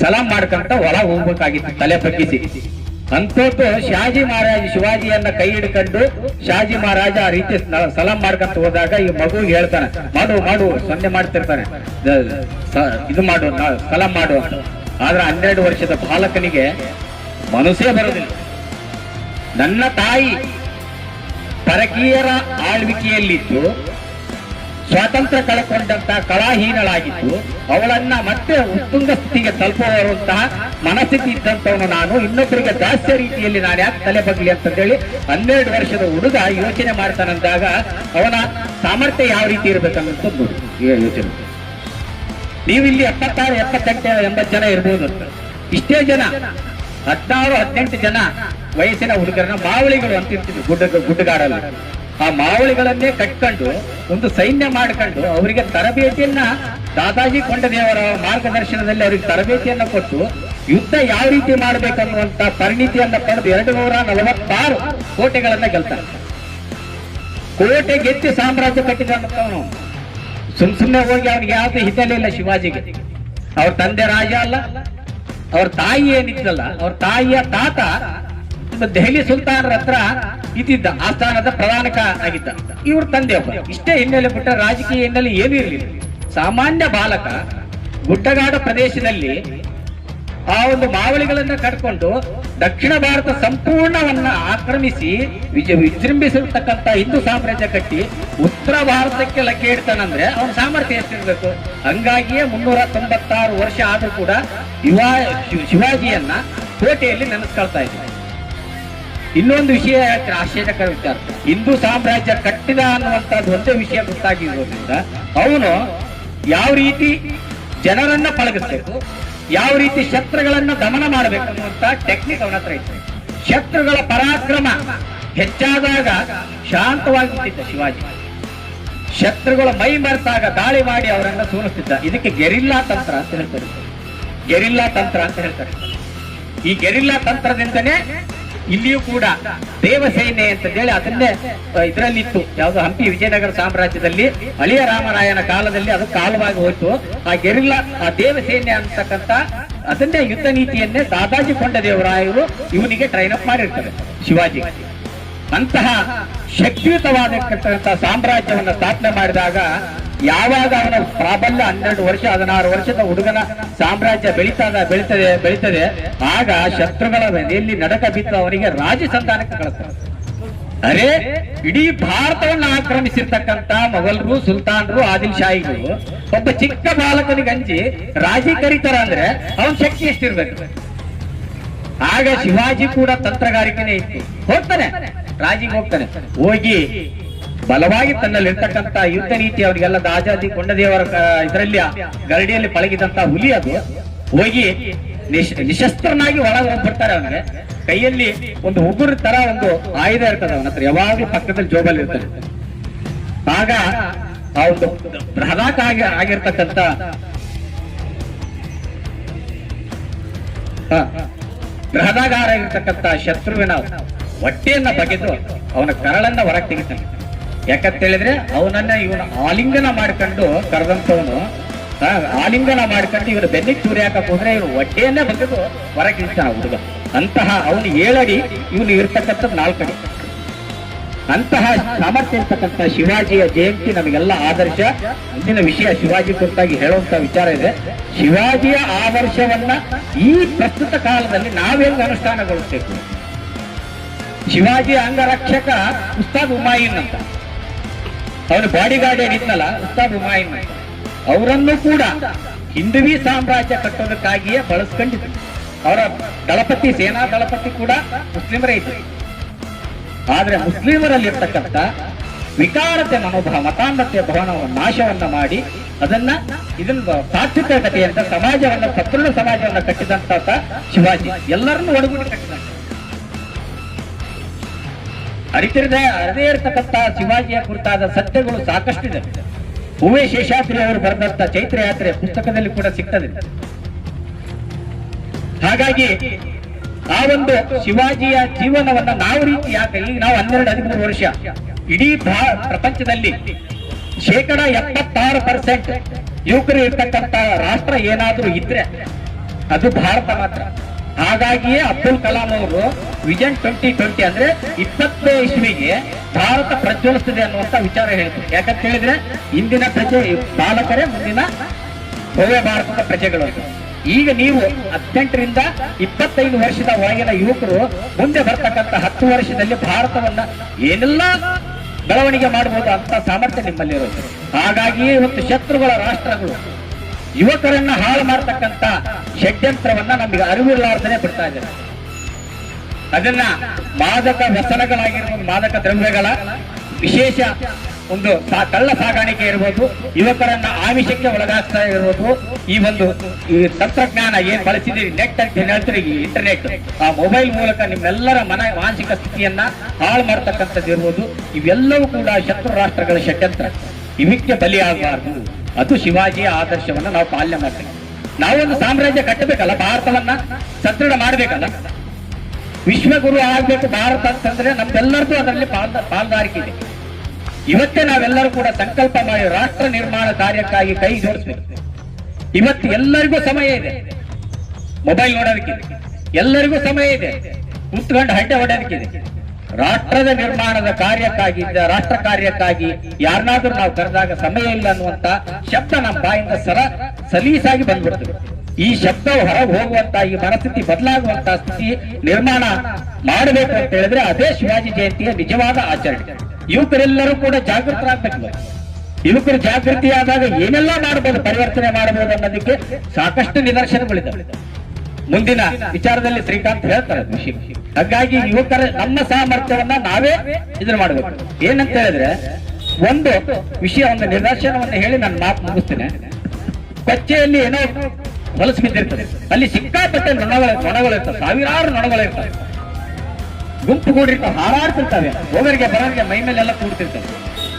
ಸಲಾಂ ಮಾಡ್ಕೊಂತ ಒಳಗೆ ಹೋಗ್ಬೇಕಾಗಿತ್ತು ತಲೆ ಬಗ್ಗಿಸಿ. ಅಂತದ್ದು ಶಹಾಜಿ ಮಹಾರಾಜ ಶಿವಾಜಿಯನ್ನ ಕೈ ಹಿಡ್ಕೊಂಡು ಶಹಾಜಿ ಮಹಾರಾಜ ಆ ರೀತಿ ಸಲಾಂ ಮಾಡ್ಕೊಂತ ಹೋದಾಗ ಈ ಮಗು ಹೇಳ್ತಾನೆ, ಮಾಡು ಸೊನ್ನೆ ಮಾಡ್ತಿರ್ತಾನೆ, ಇದು ಮಾಡು ಸಲಾಂ ಮಾಡು ಅಂತ. ಆದ್ರೆ 12 ವರ್ಷದ ಬಾಲಕನಿಗೆ ಮನಸ್ಸೇ ಬರೋದಿಲ್ಲ. ನನ್ನ ತಾಯಿ ಪರಕೀಯರ ಆಳ್ವಿಕೆಯಲ್ಲಿದ್ದು ಸ್ವಾತಂತ್ರ್ಯ ಕಳಕೊಂಡಂತ ಕಲಾಹೀನಳಾಗಿದ್ದು, ಅವಳನ್ನ ಮತ್ತೆ ಉತ್ತುಂಗ ಸ್ಥಿತಿಗೆ ತಲುಪುವಂತಹ ಮನಸ್ಥಿತಿ ಇದ್ದಂತವನು ನಾನು ಇನ್ನೊಬ್ಬರಿಗೆ ದಾಸ್ಯ ರೀತಿಯಲ್ಲಿ ನಾನು ಯಾಕೆ ತಲೆ ಬಗ್ಲಿ ಅಂತಂದೇಳಿ 12 ವರ್ಷದ ಹುಡುಗ ಯೋಚನೆ ಮಾಡ್ತಾನಂದಾಗ ಅವನ ಸಾಮರ್ಥ್ಯ ಯಾವ ರೀತಿ ಇರ್ಬೇಕನ್ನೋದು ಯೋಚನೆ. ನೀವು ಇಲ್ಲಿ 76, 78, 80 ಜನ ಇರ್ಬೋದು. ಇಷ್ಟೇ ಜನ 16-18 ಜನ ವಯಸ್ಸಿನ ಹುಡುಗರನ್ನ ಮಾವಳಿಗಳು ಅಂತ ಇರ್ತಿದ್ರು ಗುಡ್ಡಗಾಡಲ್ಲಿ. ಆ ಮಾವಳಿಗಳನ್ನೇ ಕಟ್ಕೊಂಡು ಒಂದು ಸೈನ್ಯ ಮಾಡ್ಕೊಂಡು ಅವರಿಗೆ ತರಬೇತಿಯನ್ನ ದಾದಾಜಿ ಕೊಂಡದೇವರ ಮಾರ್ಗದರ್ಶನದಲ್ಲಿ ಅವರಿಗೆ ತರಬೇತಿಯನ್ನ ಕೊಟ್ಟು ಯುದ್ಧ ಯಾವ ರೀತಿ ಮಾಡ್ಬೇಕನ್ನುವಂತ ಪರಿಣಿತಿಯನ್ನ ಪಡೆದು 246 ಕೋಟೆಗಳನ್ನ ಗೆಲ್ತಾರೆ. ಕೋಟೆ ಗೆದ್ದು ಸಾಮ್ರಾಜ್ಯ ಕಟ್ಟಿದಂತವನು ಸುಮ್ನೆ ಹೋಗಿ ಅವ್ನಿಗೆ ಯಾವ್ದು ಹಿನ್ನೆಲೆ ಇಲ್ಲ. ಶಿವಾಜಿಗೆ ಅವ್ರ ತಂದೆ ರಾಜ ಅಲ್ಲ, ಅವ್ರ ತಾಯಿ ಏನಿದ್ದಲ್ಲ, ಅವ್ರ ತಾಯಿಯ ತಾತ ದೆಹಲಿ ಸುಲ್ತಾನರ ಹತ್ರ ಇದ್ದಿದ್ದ, ಆಸ್ಥಾನದ ಪ್ರಧಾನಕ ಆಗಿದ್ದ. ಇವ್ರ ತಂದೆ ಒಬ್ಬ. ಇಷ್ಟೇ ಹಿನ್ನೆಲೆ ಬಿಟ್ಟ ರಾಜಕೀಯ ಹಿನ್ನೆಲೆ ಏನೂ ಇರಲಿಲ್ಲ. ಸಾಮಾನ್ಯ ಬಾಲಕ ಗುಡ್ಡಗಾಡು ಪ್ರದೇಶದಲ್ಲಿ ಆ ಒಂದು ಮಾವಳಿಗಳನ್ನ ಕಟ್ಕೊಂಡು ದಕ್ಷಿಣ ಭಾರತ ಸಂಪೂರ್ಣವನ್ನ ಆಕ್ರಮಿಸಿ ವಿಜೃಂಭಿಸಿರ್ತಕ್ಕಂಥ ಹಿಂದೂ ಸಾಮ್ರಾಜ್ಯ ಕಟ್ಟಿ ಉತ್ತರ ಭಾರತಕ್ಕೆ ಲಗ್ಗೆ ಇಡ್ತಾನಂದ್ರೆ ಅವನ ಸಾಮರ್ಥ್ಯ ಎಷ್ಟಿರ್ಬೇಕು. ಹಂಗಾಗಿಯೇ 396 ವರ್ಷ ಆದ್ರೂ ಕೂಡ ಶಿವಾಜಿಯನ್ನ ಕೋಟೆಯಲ್ಲಿ ನೆನೆಸ್ಕೊಳ್ತಾ ಇದ್ದಾರೆ. ಇನ್ನೊಂದು ವಿಷಯ ಆಶ್ಚರ್ಯಕರ ವಿಚಾರ, ಹಿಂದೂ ಸಾಮ್ರಾಜ್ಯ ಕಟ್ಟಿದ ಅನ್ನುವಂಥದ್ದು ಒಂದೇ ವಿಷಯ ಗೊತ್ತಾಗಿರೋದ್ರಿಂದ ಅವನು ಯಾವ ರೀತಿ ಜನರನ್ನ ಪಳಗಿಸ್ಬೇಕು, ಯಾವ ರೀತಿ ಶತ್ರುಗಳನ್ನ ದಮನ ಮಾಡಬೇಕು ಅನ್ನುವಂತ ಟೆಕ್ನಿಕ್ ಅವನ ಹತ್ರ ಇತ್ತು. ಶತ್ರುಗಳ ಪರಾಕ್ರಮ ಹೆಚ್ಚಾದಾಗ ಶಾಂತವಾಗಿರ್ತಿದ್ದ ಶಿವಾಜಿ. ಶತ್ರುಗಳ ಮೈ ಮರೆತಾಗ ದಾಳಿ ಮಾಡಿ ಅವರನ್ನ ಸೋಲಿಸ್ತಿದ್ದ. ಇದಕ್ಕೆ ಗೆರಿಲ್ಲಾ ತಂತ್ರ ಅಂತ ಹೇಳ್ತಾರೆ. ಗೆರಿಲ್ಲಾ ತಂತ್ರ ಅಂತ ಹೇಳ್ತಾರೆ. ಈ ಗೆರಿಲ್ಲಾ ತಂತ್ರದಿಂದನೇ ಇಲ್ಲಿಯೂ ಕೂಡ ದೇವಸೇನೆ ಅಂತ ಹೇಳಿ ಅದನ್ನೇ ಇದರಲ್ಲಿ ಇತ್ತು. ಯಾವುದು ಹಂಪಿ ವಿಜಯನಗರ ಸಾಮ್ರಾಜ್ಯದಲ್ಲಿ ಅಳಿಯ ರಾಮರಾಯನ ಕಾಲದಲ್ಲಿ ಅದು ಕಾಲವಾಗಿ ಹೋಯ್ತು. ಆ ಗೆರಿಲ್ಲಾ, ಆ ದೇವಸೇನೆ ಅಂತಕ್ಕಂಥ ಅದನ್ನೇ ಯುದ್ಧ ನೀತಿಯನ್ನೇ ದಾದಾಜಿ ಕೊಂಡದೇವರಾಯರು ಇವನಿಗೆ ಟ್ರೈನ್ ಅಪ್ ಮಾಡಿರ್ತಾರೆ ಶಿವಾಜಿ. ಅಂತಹ ಶಕ್ತಿಯುತವಾದ ಸಾಮ್ರಾಜ್ಯವನ್ನ ಸ್ಥಾಪನೆ ಮಾಡಿದಾಗ ಯಾವಾಗ ಅವನ ಪ್ರಾಬಲ್ಯ 12 ವರ್ಷ 16 ವರ್ಷದ ಹುಡುಗನ ಸಾಮ್ರಾಜ್ಯ ಬೆಳೀತದೆ ಆಗ ಶತ್ರುಗಳ ಎಲ್ಲಿ ನಡಕ ಬಿದ್ದು ಅವರಿಗೆ ರಾಜಸಂಧಾನಕ್ಕೆ ಕಳಿಸ್ತಾರೆ. ಅರೆ, ಇಡೀ ಭಾರತವನ್ನ ಆಕ್ರಮಿಸಿರ್ತಕ್ಕಂತ ಮೊಘಲರು, ಸುಲ್ತಾನರು, ಆದಿಲ್ ಶಾಹಿಗಳು ಒಬ್ಬ ಚಿಕ್ಕ ಬಾಲಕನಿಗೆ ಅಂಜಿ ರಾಜಿ ಕರೀತಾರ ಅಂದ್ರೆ ಅವನ ಶಕ್ತಿ ಎಷ್ಟಿರ್ಬೇಕು. ಆಗ ಶಿವಾಜಿ ಕೂಡ ತಂತ್ರಗಾರಿಕೆನೇ ಇತ್ತು. ಹೋಗ್ತಾನೆ, ರಾಜಿಗೆ ಹೋಗ್ತಾನೆ. ಹೋಗಿ ಬಲವಾಗಿ ತನ್ನಲ್ಲಿರ್ತಕ್ಕಂಥ ಯುದ್ಧ ನೀತಿ ಅವರಿಗೆಲ್ಲ ದಾದಾಜಿ ಕೊಂಡದೇವರ ಇದರಲ್ಲಿ ಗರಡಿಯಲ್ಲಿ ಪಳಗಿದಂತ ಹುಲಿ ಅದು ಹೋಗಿ ನಿಶಸ್ತ್ರನಾಗಿ ಒಳಗೆ ಹೋಗ್ಬಿಡ್ತಾರೆ. ಅವನಿಗೆ ಕೈಯಲ್ಲಿ ಒಂದು ಉಗುರು ತರ ಒಂದು ಆಯುಧ ಇರ್ತದೆ ಅವನ ಹತ್ರ, ಯಾವಾಗ್ಲೂ ಪಕ್ಕದಲ್ಲಿ ಜೋಬಲ್ಲಿ ಇರ್ತಾನೆ. ಆಗ ಆ ಒಂದು ಬೃಹದಾಕ ಆಗಿರ್ತಕ್ಕಂಥ ಬೃಹದಾಗಾರ ಆಗಿರ್ತಕ್ಕಂಥ ಶತ್ರುವಿನ ಹೊಟ್ಟೆಯನ್ನ ಬಗೆದು ಅವನ ಕರಳನ್ನ ಹೊರಗೆ ತೆಗಿತಾನೆ. ಯಾಕಂತ ಹೇಳಿದ್ರೆ ಅವನನ್ನ ಇವನು ಆಲಿಂಗನ ಮಾಡ್ಕೊಂಡು ಕರೆದಂತವನು ಆಲಿಂಗನ ಮಾಡ್ಕೊಂಡು ಇವನು ಬೆನ್ನಿಗೆ ಚೂರಿ ಹಾಕಕ್ ಹೋದ್ರೆ ಇವನು ಹೊಟ್ಟೆಯನ್ನೇ ಬಗೆದು ಹೊರಗೆ ಇರ್ತಾನ ಹುಡುಗ. ಅಂತಹ ಅವನು 7 ಅಡಿ, ಇವನು ಇರ್ತಕ್ಕಂಥದ್ದು 4 ಅಡಿ. ಅಂತಹ ಸಾಮರ್ಥ್ಯ ಇರ್ತಕ್ಕಂಥ ಶಿವಾಜಿಯ ಜಯಂತಿ ನಮಗೆಲ್ಲ ಆದರ್ಶ. ಮುಂದಿನ ವಿಷಯ ಶಿವಾಜಿ ಕುರಿತಾಗಿ ಹೇಳುವಂತ ವಿಚಾರ ಇದೆ. ಶಿವಾಜಿಯ ಆದರ್ಶವನ್ನ ಈ ಪ್ರಸ್ತುತ ಕಾಲದಲ್ಲಿ ನಾವೆಲ್ಲ ಅನುಷ್ಠಾನಗೊಳಿಸಬೇಕು. ಶಿವಾಜಿ ಅಂಗರಕ್ಷಕ ಉಸ್ತಾದ್ ಹುಮಾಯೂನ್ ಅಂತ, ಅವನು ಬಾಡಿಗಾರ್ಡ್ ಏನಿದ್ನಲ್ಲ ಉಸ್ತಾದ್ ಹುಮಾಯೂನ್ ಅಂತ, ಅವರನ್ನು ಕೂಡ ಹಿಂದುವಿ ಸಾಮ್ರಾಜ್ಯ ಕಟ್ಟೋದಕ್ಕಾಗಿಯೇ ಬಳಸ್ಕೊಂಡಿದ್ರು. ಅವರ ದಳಪತಿ, ಸೇನಾ ದಳಪತಿ ಕೂಡ ಮುಸ್ಲಿಮರೇ ಇದ್ರು. ಆದ್ರೆ ಮುಸ್ಲಿಮರಲ್ಲಿರ್ತಕ್ಕಂಥ ವಿಕಾರತೆ ಮನೋಭಾವ, ಮತಾಂಧತೆಯ ಭವನವನ್ನು ನಾಶವನ್ನ ಮಾಡಿ ಇದನ್ನ ಸಾತ್ವಿಕತೆ ಅಂತ ಸಮಾಜವನ್ನ, ಸದೃಢ ಸಮಾಜವನ್ನ ಕಟ್ಟಿದಂತ ಶಿವಾಜಿ ಎಲ್ಲರನ್ನೂ ಒಳಗೂಡಿ ಕಟ್ಟಿದಂತ. ಅರಿದೇ ಇರತಕ್ಕಂತ ಶಿವಾಜಿಯ ಕುರಿತಾದ ಸತ್ಯಗಳು ಸಾಕಷ್ಟಿದೆ. ಹೂವೆ ಶೇಷಾದ್ರಿ ಅವರು ಬರೆದಂತ ಚೈತ್ರ ಯಾತ್ರೆ ಪುಸ್ತಕದಲ್ಲಿ ಕೂಡ ಸಿಗ್ತದೆ. ಹಾಗಾಗಿ ಆ ಒಂದು ಶಿವಾಜಿಯ ಜೀವನವನ್ನ ನಾವು ರೀತಿ ಯಾಕೆ ಈಗ ನಾವು 12-13 ವರ್ಷ ಇಡೀ ಪ್ರಪಂಚದಲ್ಲಿ 76% ಯುವಕರು ಇರ್ತಕ್ಕಂಥ ರಾಷ್ಟ್ರ ಏನಾದ್ರೂ ಇದ್ರೆ ಅದು ಭಾರತ ಮಾತ್ರ. ಹಾಗಾಗಿಯೇ ಅಬ್ದುಲ್ ಕಲಾಂ ಅವರು ವಿಷನ್ 2020 ಅಂದ್ರೆ 20ನೇ ಇಸ್ವಿಗೆ ಭಾರತ ಪ್ರಜ್ವಲಿಸ್ತದೆ ಅನ್ನುವಂತ ವಿಚಾರ ಹೇಳಿದ್ರು. ಯಾಕಂತ ಹೇಳಿದ್ರೆ ಇಂದಿನ ಪ್ರಜೆ ಬಾಲಕರೇ ಮುಂದಿನ ಭವ್ಯ ಭಾರತದ ಪ್ರಜೆಗಳು ಅಂತ. ಈಗ ನೀವು 18ರಿಂದ 25 ವರ್ಷದ ಒಳಗಿನ ಯುವಕರು ಮುಂದೆ ಬರ್ತಕ್ಕಂಥ 10 ವರ್ಷದಲ್ಲಿ ಭಾರತವನ್ನ ಏನೆಲ್ಲ ಬೆಳವಣಿಗೆ ಮಾಡಬಹುದು ಅಂತ ಸಾಮರ್ಥ್ಯ ನಿಮ್ಮಲ್ಲಿರೋದು. ಹಾಗಾಗಿಯೇ ಇವತ್ತು ಶತ್ರುಗಳ ರಾಷ್ಟ್ರಗಳು ಯುವಕರನ್ನ ಹಾಳು ಮಾಡತಕ್ಕಂತ ಷಡ್ಯಂತ್ರವನ್ನ ನಮಗೆ ಅರಿವಿರಲಾರ್ದನೆ ಬಿಡ್ತಾ ಇದ್ದಾರೆ. ಅದನ್ನ ಮಾದಕ ವ್ಯಸನಗಳಾಗಿರ್ಬೋದು, ಮಾದಕ ದ್ರವ್ಯಗಳ ವಿಶೇಷ ಒಂದು ಕಳ್ಳ ಸಾಗಾಣಿಕೆ ಇರ್ಬೋದು, ಯುವಕರನ್ನ ಆಮಿಷಕ್ಕೆ ಒಳಗಾಗ್ತಾ ಇರ್ಬೋದು, ಈ ತಂತ್ರಜ್ಞಾನ ಏನ್ ಬಳಸಿದೀರಿ, ನೆಟ್ ಅಂತ ಹೇಳ್ತೀರಿ, ಈ ಇಂಟರ್ನೆಟ್, ಆ ಮೊಬೈಲ್ ಮೂಲಕ ನಿಮ್ಮೆಲ್ಲರ ಮಾನಸಿಕ ಸ್ಥಿತಿಯನ್ನ ಹಾಳು ಮಾಡ್ತಕ್ಕಂಥದ್ದು ಇರ್ಬೋದು, ಇವೆಲ್ಲವೂ ಕೂಡ ಶತ್ರು ರಾಷ್ಟ್ರಗಳ ಷಡ್ಯಂತ್ರ. ಇವಕ್ಕೆ ಬಲಿಯಾಗಬಾರ್ದು. ಅದು ಶಿವಾಜಿಯ ಆದರ್ಶವನ್ನ ನಾವು ಪಾಲನೆ ಮಾಡ್ತೇವೆ. ನಾವೊಂದು ಸಾಮ್ರಾಜ್ಯ ಕಟ್ಟಬೇಕಲ್ಲ, ಭಾರತವನ್ನ ಸದೃಢ ಮಾಡ್ಬೇಕಲ್ಲ, ವಿಶ್ವಗುರು ಆಗ್ಬೇಕು ಭಾರತ ಅಂತಂದ್ರೆ ನಮ್ದೆಲ್ಲರಿಗೂ ಅದರಲ್ಲಿ ಪಾಲ್ದಾರಿಕೆ ಇದೆ. ಇವತ್ತೇ ನಾವೆಲ್ಲರೂ ಕೂಡ ಸಂಕಲ್ಪ ಮಾಡಿ ರಾಷ್ಟ್ರ ನಿರ್ಮಾಣ ಕಾರ್ಯಕ್ಕಾಗಿ ಕೈ ಜೋಡಿಸ್ಬೇಕು. ಇವತ್ತು ಎಲ್ಲರಿಗೂ ಸಮಯ ಇದೆ, ಮೊಬೈಲ್ ನೋಡೋದಕ್ಕಿದೆ, ಎಲ್ಲರಿಗೂ ಸಮಯ ಇದೆ, ಕುತ್ಕೊಂಡು ಹಡ್ಡೆ ಹೊಡೆಯೋದಕ್ಕಿದೆ. ರಾಷ್ಟ್ರದ ನಿರ್ಮಾಣದ ಕಾರ್ಯಕ್ಕಾಗಿ, ರಾಷ್ಟ್ರ ಕಾರ್ಯಕ್ಕಾಗಿ ಯಾರನ್ನಾದ್ರೂ ನಾವು ಕರೆದಾಗ ಸಮಯ ಇಲ್ಲ ಅನ್ನುವಂತ ಶಬ್ದ ನಮ್ಮ ಬಾಯಿಂದ ಸಲೀಸಾಗಿ ಬಂದ್ಬಿಡ್ತದೆ. ಈ ಶಬ್ದ ಹೊರಗೆ ಹೋಗುವಂತ, ಈ ಮನಸ್ಥಿತಿ ಬದಲಾಗುವಂತ ಸ್ಥಿತಿ ನಿರ್ಮಾಣ ಮಾಡಬೇಕು ಅಂತ ಹೇಳಿದ್ರೆ ಅದೇ ಶಿವಾಜಿ ಜಯಂತಿಯ ನಿಜವಾದ ಆಚರಣೆ. ಯುವಕರೆಲ್ಲರೂ ಕೂಡ ಜಾಗೃತರಾಗಬೇಕು. ಯುವಕರು ಜಾಗೃತಿಯಾದಾಗ ಏನೆಲ್ಲ ಮಾಡಬಹುದು, ಪರಿವರ್ತನೆ ಮಾಡಬಹುದು ಅನ್ನೋದಕ್ಕೆ ಸಾಕಷ್ಟು ನಿದರ್ಶನಗಳಿದ್ದಾವೆ. ಮುಂದಿನ ವಿಚಾರದಲ್ಲಿ ಶ್ರೀಕಾಂತ್ ಹೇಳ್ತಾರೆ ವಿಷಯ. ಹಾಗಾಗಿ ಯುವಕರ ನಮ್ಮ ಸಾಮರ್ಥ್ಯವನ್ನ ನಾವೇ ಇದನ್ನ ಮಾಡಬೇಕು. ಏನಂತ ಹೇಳಿದ್ರೆ, ಒಂದು ವಿಷಯ, ಒಂದು ನಿದರ್ಶನವನ್ನು ಹೇಳಿ ನಾನು ಮಾತು ಮುಗಿಸ್ತೇನೆ. ಕೊಚ್ಚೆಯಲ್ಲಿ ಏನೋ ಹೊಲಸು ಬಿದ್ದಿರ್ತದೆ, ಅಲ್ಲಿ ಸಿಕ್ಕಾಪಟ್ಟೆ ನೊಣಗಳಿರ್ತವೆ, ಸಾವಿರಾರು ನೊಣಗಳಿರ್ತವೆ, ಗುಂಪು ಕೂಡಿರ್ತವೆ, ಹಾರಾಡ್ತಿರ್ತವೆ, ಹೋಗರಿಗೆ ಬರೋರಿಗೆ ಮೈ ಮೇಲೆಲ್ಲ ಕೂಡ್ತಿರ್ತವೆ.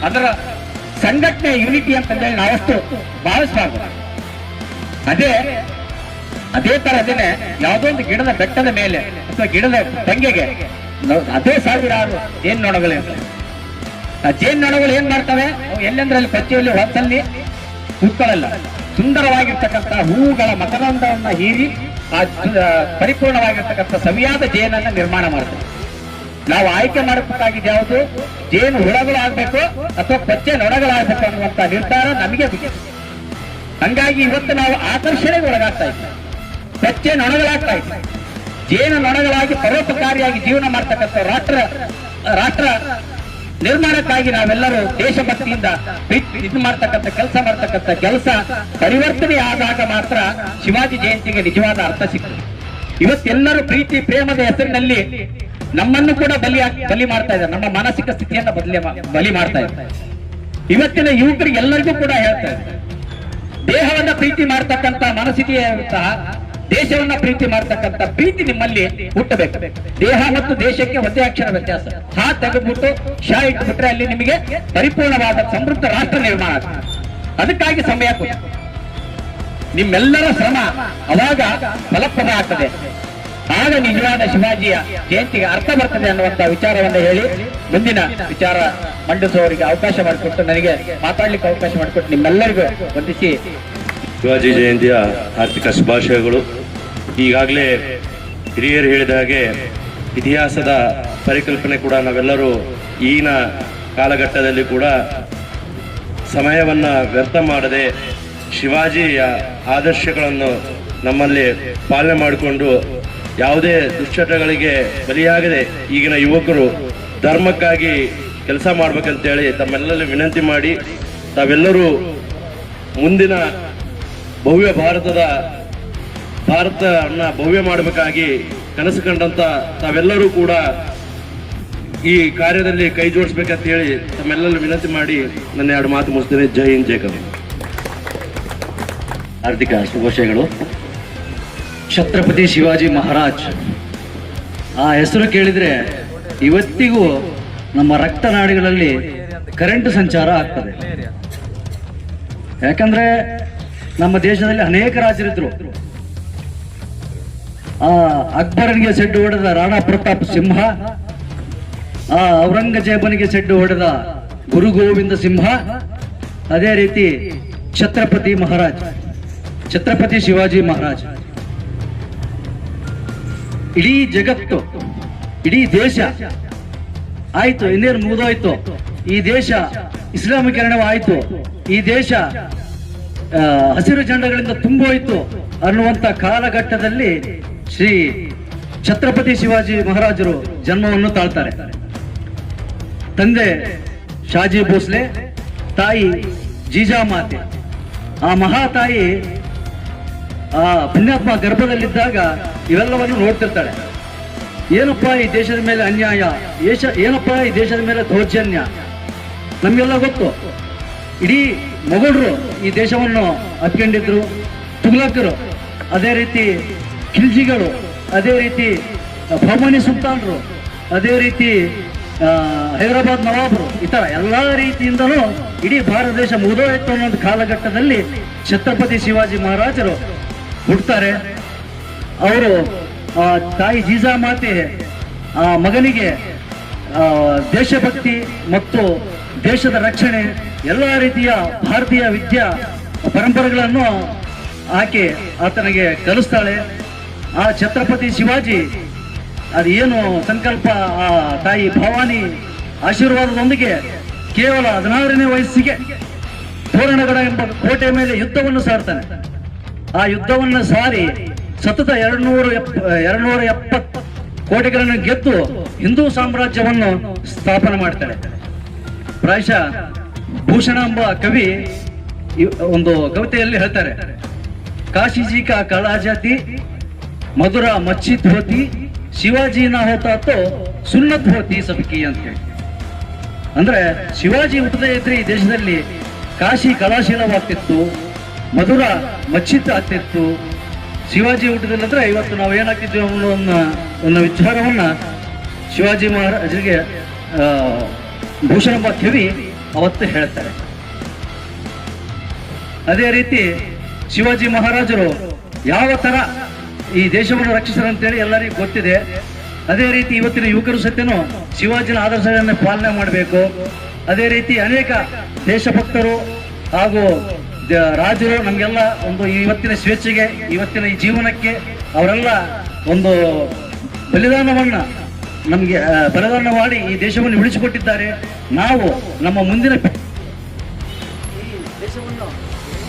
ಅದರ ಸಂಘಟನೆ ಯೂನಿಟಿ ಅಂತಂದೇಳಿ ನಾವಷ್ಟು ಭಾವಿಸಬಾರ್ದು. ಅದೇ ತರದೇನೆ ಯಾವುದೋ ಒಂದು ಗಿಡದ ಬೆಟ್ಟದ ಮೇಲೆ ಅಥವಾ ಗಿಡದ ತಂಗೆಗೆ ಅದೇ ಸಾವಿರಾರು ಜೇನ್ನೊಣಗಳಿರ್ತವೆ. ಆ ಜೇನ್ನೊಣಗಳು ಏನ್ ಮಾಡ್ತವೆ, ಎಲ್ಲೆಂದ್ರಲ್ಲಿ ಕೊಚ್ಚೆಯಲ್ಲಿ ಹೊತ್ತಲ್ಲಿ ಕೂತ್ಕೊಳ್ಳಲ್ಲ, ಸುಂದರವಾಗಿರ್ತಕ್ಕಂಥ ಹೂವುಗಳ ಮಕರಂದವನ್ನ ಹೀರಿ ಆ ಪರಿಪೂರ್ಣವಾಗಿರ್ತಕ್ಕಂಥ ಸವಿಯಾದ ಜೇನನ್ನ ನಿರ್ಮಾಣ ಮಾಡ್ತವೆ. ನಾವು ಆಯ್ಕೆ ಮಾಡಬೇಕಾಗಿದೆ ಯಾವುದು, ಜೇನು ಹುಳಗಳು ಆಗ್ಬೇಕು ಅಥವಾ ಕೊಚ್ಚೆ ನೊಣಗಳಾಗಬೇಕು ಅನ್ನುವಂತ ನಿರ್ಧಾರ ನಮಗೆ ಬಿಟ್ಟಿದೆ. ಹಂಗಾಗಿ ಇವತ್ತು ನಾವು ಆಕರ್ಷಣೆಗೆ ಒಳಗಾಗ್ತಾ ಇದ್ದೀವಿ, ಕೊಚ್ಚೆ ನೊಣಗಳಾಗ್ತಾ ಇದ್ದೀವಿ. ಜೇನು ನೊಣಗಳಾಗಿ ಪರೋಪಕಾರಿಯಾಗಿ ಜೀವನ ಮಾಡ್ತಕ್ಕಂಥ ರಾಷ್ಟ್ರ ನಿರ್ಮಾಣಕ್ಕಾಗಿ ನಾವೆಲ್ಲರೂ ದೇಶಭಕ್ತಿಯಿಂದ ಇದು ಮಾಡ್ತಕ್ಕಂಥ ಕೆಲಸ ಪರಿವರ್ತನೆ ಆದಾಗ ಮಾತ್ರ ಶಿವಾಜಿ ಜಯಂತಿಗೆ ನಿಜವಾದ ಅರ್ಥ ಸಿಗ್ತದೆ. ಇವತ್ತೆಲ್ಲರೂ ಪ್ರೀತಿ ಪ್ರೇಮದ ಹೆಸರಿನಲ್ಲಿ ನಮ್ಮನ್ನು ಕೂಡ ಬಲಿ ಮಾಡ್ತಾ ಇದ್ದಾರೆ, ನಮ್ಮ ಮಾನಸಿಕ ಸ್ಥಿತಿಯನ್ನ ಬಲಿ ಮಾಡ್ತಾ ಇದ್ದಾರೆ. ಇವತ್ತಿನ ಯುವಕರಿಗೆ ಎಲ್ಲರಿಗೂ ಕೂಡ ಹೇಳ್ತಾ ಇದ್ದಾರೆ, ದೇಹವನ್ನ ಪ್ರೀತಿ ಮಾಡ್ತಕ್ಕಂಥ ಮನಸ್ಥಿತಿಯಂತಹ ದೇಶವನ್ನ ಪ್ರೀತಿ ಮಾಡ್ತಕ್ಕಂಥ ಪ್ರೀತಿ ನಿಮ್ಮಲ್ಲಿ ಹುಟ್ಟಬೇಕು. ದೇಹ ಮತ್ತು ದೇಶಕ್ಕೆ ಒಂದೇ ಅಕ್ಷರ ವ್ಯತ್ಯಾಸ. ಹಾ ತೆಗೆದ್ಬಿಟ್ಟು ಶಾ ಇಟ್ಬಿಟ್ರೆ ಅಲ್ಲಿ ನಿಮಗೆ ಪರಿಪೂರ್ಣವಾದ ಸಮೃದ್ಧ ರಾಷ್ಟ್ರ ನಿರ್ಮಾಣ ಆಗ್ತದೆ. ಅದಕ್ಕಾಗಿ ಸಮಯ ಕೊಡಿ. ನಿಮ್ಮೆಲ್ಲರ ಶ್ರಮ ಅವಾಗ ಫಲಪ್ರದ ಆಗ್ತದೆ. ಆಗ ನಿಜವಾದ ಶಿವಾಜಿಯ ಜಯಂತಿಗೆ ಅರ್ಥ ಬರ್ತದೆ ಅನ್ನುವಂತ ವಿಚಾರವನ್ನು ಹೇಳಿ ಮುಂದಿನ ವಿಚಾರ ಮಂಡಿಸುವವರಿಗೆ ಅವಕಾಶ ಮಾಡಿಕೊಟ್ಟು, ನನಗೆ ಮಾತಾಡ್ಲಿಕ್ಕೆ ಅವಕಾಶ ಮಾಡಿಕೊಟ್ಟು ನಿಮ್ಮೆಲ್ಲರಿಗೂ ವಂದಿಸಿ ಶಿವಾಜಿ ಜಯಂತಿಯ ಆರ್ಥಿಕ ಶುಭಾಶಯಗಳು. ಈಗಾಗಲೇ ಹಿರಿಯರು ಹೇಳಿದ ಹಾಗೆ ಇತಿಹಾಸದ ಪರಿಕಲ್ಪನೆ ಕೂಡ ನಾವೆಲ್ಲರೂ ಈಗಿನ ಕಾಲಘಟ್ಟದಲ್ಲಿ ಕೂಡ ಸಮಯವನ್ನ ವ್ಯರ್ಥ ಮಾಡದೆ ಶಿವಾಜಿಯ ಆದರ್ಶಗಳನ್ನು ನಮ್ಮಲ್ಲಿ ಪಾಲನೆ ಮಾಡಿಕೊಂಡು ಯಾವುದೇ ದುಶ್ಚಟಗಳಿಗೆ ಬಲಿಯಾಗದೆ ಈಗಿನ ಯುವಕರು ಧರ್ಮಕ್ಕಾಗಿ ಕೆಲಸ ಮಾಡ್ಬೇಕಂತೇಳಿ ತಮ್ಮೆಲ್ಲರಲ್ಲಿ ವಿನಂತಿ ಮಾಡಿ, ತಾವೆಲ್ಲರೂ ಮುಂದಿನ ಭವ್ಯ ಭಾರತವನ್ನ ಭವ್ಯ ಮಾಡಬೇಕಾಗಿ ಕನಸು ಕಂಡಂತ ತಾವೆಲ್ಲರೂ ಕೂಡ ಈ ಕಾರ್ಯದಲ್ಲಿ ಕೈ ಜೋಡಿಸ್ಬೇಕಂತ ಹೇಳಿ ತಮ್ಮೆಲ್ಲರೂ ವಿನಂತಿ ಮಾಡಿ ನನ್ನ ಎರಡು ಮಾತು ಮುಗಿಸ್ತೇನೆ. ಜೈ ಹಿಂದ್, ಜೈ ಕರ್ನಾಟಕ. ಆರ್ಥಿಕ ಶುಭಾಶಯಗಳು. ಛತ್ರಪತಿ ಶಿವಾಜಿ ಮಹಾರಾಜ್ ಆ ಹೆಸರು ಕೇಳಿದ್ರೆ ಇವತ್ತಿಗೂ ನಮ್ಮ ರಕ್ತನಾಡಿಗಳಲ್ಲಿ ಕರೆಂಟ್ ಸಂಚಾರ ಆಗ್ತದೆ. ಯಾಕಂದ್ರೆ ನಮ್ಮ ದೇಶದಲ್ಲಿ ಅನೇಕ ರಾಜರಿದ್ರು. ಅಕ್ಬರನಿಗೆ ಸೆಡ್ಡು ಹೊಡೆದ ರಾಣಾ ಪ್ರತಾಪ್ ಸಿಂಹ, ಔರಂಗಜೇಬನಿಗೆ ಸೆಡ್ಡು ಹೊಡೆದ ಗುರು ಗೋವಿಂದ ಸಿಂಹ, ಅದೇ ರೀತಿ ಛತ್ರಪತಿ ಶಿವಾಜಿ ಮಹಾರಾಜ್. ಇಡೀ ಜಗತ್ತು, ಇಡೀ ದೇಶ ಆಯ್ತು, ಇನ್ನೇನು ಮುಗಿದೋಯ್ತು, ಈ ದೇಶ ಇಸ್ಲಾಮೀಕರಣವಾಯಿತು, ಈ ದೇಶ ಹಸಿರು ಜೆಂಡಗಳಿಂದ ತುಂಬೋಯ್ತು ಅನ್ನುವಂತ ಕಾಲಘಟ್ಟದಲ್ಲಿ ಶ್ರೀ ಛತ್ರಪತಿ ಶಿವಾಜಿ ಮಹಾರಾಜರು ಜನ್ಮವನ್ನು ತಾಳ್ತಾರೆ. ತಂದೆ ಶಾಜಿ ಭೋಸ್ಲೆ, ತಾಯಿ ಜೀಜಾಮಾತೆ. ಆ ಮಹಾತಾಯಿ ಆ ಪುಣ್ಯಾತ್ಮ ಗರ್ಭದಲ್ಲಿದ್ದಾಗ ಇವೆಲ್ಲವನ್ನು ನೋಡ್ತಿರ್ತಾಳೆ. ಏನಪ್ಪಾ ಈ ದೇಶದ ಮೇಲೆ ಅನ್ಯಾಯ, ಏನಪ್ಪಾ ಈ ದೇಶದ ಮೇಲೆ ದೌರ್ಜನ್ಯ, ನಮಗೆಲ್ಲ ಗೊತ್ತು. ಇಡೀ ಮೊಘಲರು ಈ ದೇಶವನ್ನು ಹತ್ಕೊಂಡಿದ್ರು, ತುಘಲಕರು, ಅದೇ ರೀತಿ ಖಿಲ್ಜಿಗಳು, ಅದೇ ರೀತಿ ಬಹಮನಿ ಸುಲ್ತಾನರು, ಅದೇ ರೀತಿ ಹೈದರಾಬಾದ್ ನವಾಬರು, ಈ ಥರ ಎಲ್ಲ ರೀತಿಯಿಂದಲೂ ಇಡೀ ಭಾರತ ದೇಶ ಮುಗಿದೋಯ್ತು ಅನ್ನೋ ಒಂದು ಕಾಲಘಟ್ಟದಲ್ಲಿ ಛತ್ರಪತಿ ಶಿವಾಜಿ ಮಹಾರಾಜರು ಹುಡ್ತಾರೆ. ಅವರು ತಾಯಿ ಜೀಜಾಮಾತೆ ಮಗನಿಗೆ ದೇಶಭಕ್ತಿ ಮತ್ತು ದೇಶದ ರಕ್ಷಣೆ ಎಲ್ಲ ರೀತಿಯ ಭಾರತೀಯ ವಿದ್ಯಾ ಪರಂಪರೆಗಳನ್ನು ಆಕೆ ಆತನಿಗೆ ಕಲಿಸ್ತಾಳೆ. ಆ ಛತ್ರಪತಿ ಶಿವಾಜಿ ಅದೇನು ಸಂಕಲ್ಪ ಆ ತಾಯಿ ಭವಾನಿ ಆಶೀರ್ವಾದದೊಂದಿಗೆ ಕೇವಲ 16ನೇ ವಯಸ್ಸಿಗೆ ತೋರಣಗಡ ಎಂಬ ಕೋಟೆ ಮೇಲೆ ಯುದ್ಧವನ್ನು ಸಾರ್ತಾನೆ. ಆ ಯುದ್ಧವನ್ನು ಸಾರಿ ಸತತ 270 ಕೋಟೆಗಳನ್ನು ಗೆದ್ದು ಹಿಂದೂ ಸಾಮ್ರಾಜ್ಯವನ್ನು ಸ್ಥಾಪನೆ ಮಾಡ್ತಾಳೆ. ಪ್ರಾಯಶಃ ಭೂಷಣ ಎಂಬ ಕವಿ ಒಂದು ಕವಿತೆಯಲ್ಲಿ ಹೇಳ್ತಾರೆ, ಕಾಶಿಜಿ ಕಾ ಕಾಳಾ ಜಾತಿ ಮಧುರ ಮಚ್ಚಿತ್ ಹೋತಿ ಶಿವಾಜಿ ನಾ ಹೋತಾ ತೋ ಸುನ್ನತ್ ಹೋತಿ ಸಬ್ಕಿ ಅಂತೇಳಿ. ಅಂದ್ರೆ ಶಿವಾಜಿ ಹುಟ್ಟದೇ ಇದ್ರೆ ಈ ದೇಶದಲ್ಲಿ ಕಾಶಿ ಕಲಾಶೀಲವಾಗ್ತಿತ್ತು, ಮಧುರ ಮಚ್ಚಿತ್ ಆಗ್ತಿತ್ತು. ಶಿವಾಜಿ ಹುಟ್ಟದಿಲ್ಲ ಅಂದ್ರೆ ಇವತ್ತು ನಾವು ಏನಾಗ್ತಿದ್ವಿ ಅನ್ನೋ ಒಂದು ವಿಚಾರವನ್ನ ಶಿವಾಜಿ ಮಹಾರಾಜರಿಗೆ ಭೂಷಣ ಎಂಬ ಕವಿ ಅವತ್ತು ಹೇಳ್ತಾರೆ. ಅದೇ ರೀತಿ ಶಿವಾಜಿ ಮಹಾರಾಜರು ಯಾವ ತರ ಈ ದೇಶವನ್ನು ರಕ್ಷಿಸರಂತೇಳಿ ಎಲ್ಲರಿಗೂ ಗೊತ್ತಿದೆ. ಅದೇ ರೀತಿ ಇವತ್ತಿನ ಯುವಕರು ಸತ್ಯನು ಶಿವಾಜಿನ ಆದರ್ಶಗಳನ್ನು ಪಾಲನೆ ಮಾಡಬೇಕು. ಅದೇ ರೀತಿ ಅನೇಕ ದೇಶಭಕ್ತರು ಹಾಗೂ ರಾಜರು ನಮಗೆಲ್ಲ ಒಂದು ಇವತ್ತಿನ ಸ್ವೇಚ್ಛೆಗೆ, ಇವತ್ತಿನ ಈ ಜೀವನಕ್ಕೆ ಅವರೆಲ್ಲ ಒಂದು ಬಲಿದಾನ ಮಾಡಿ ಈ ದೇಶವನ್ನು ಉಳಿಸಿಕೊಟ್ಟಿದ್ದಾರೆ. ನಾವು ನಮ್ಮ ಮುಂದಿನ ಈ ದೇಶವನ್ನು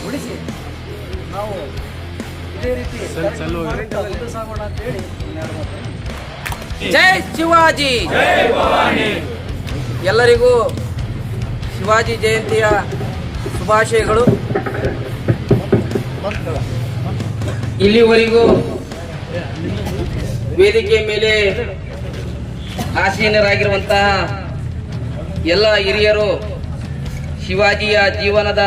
ಉಳಿಸಿ ನಾವು ಇದೇ ರೀತಿ ಮುಂದೆ ಸಾಗೋಣ ಅಂತ ಹೇಳಿ ಜೈ ಶಿವಾಜಿ, ಎಲ್ಲರಿಗೂ ಶಿವಾಜಿ ಜಯಂತಿಯ ಶುಭಾಶಯಗಳು. ಇಲ್ಲಿವರೆಗೂ ವೇದಿಕೆ ಮೇಲೆ ಆಸೀನರಾಗಿರುವಂತಹ ಎಲ್ಲ ಹಿರಿಯರು ಶಿವಾಜಿಯ ಜೀವನದ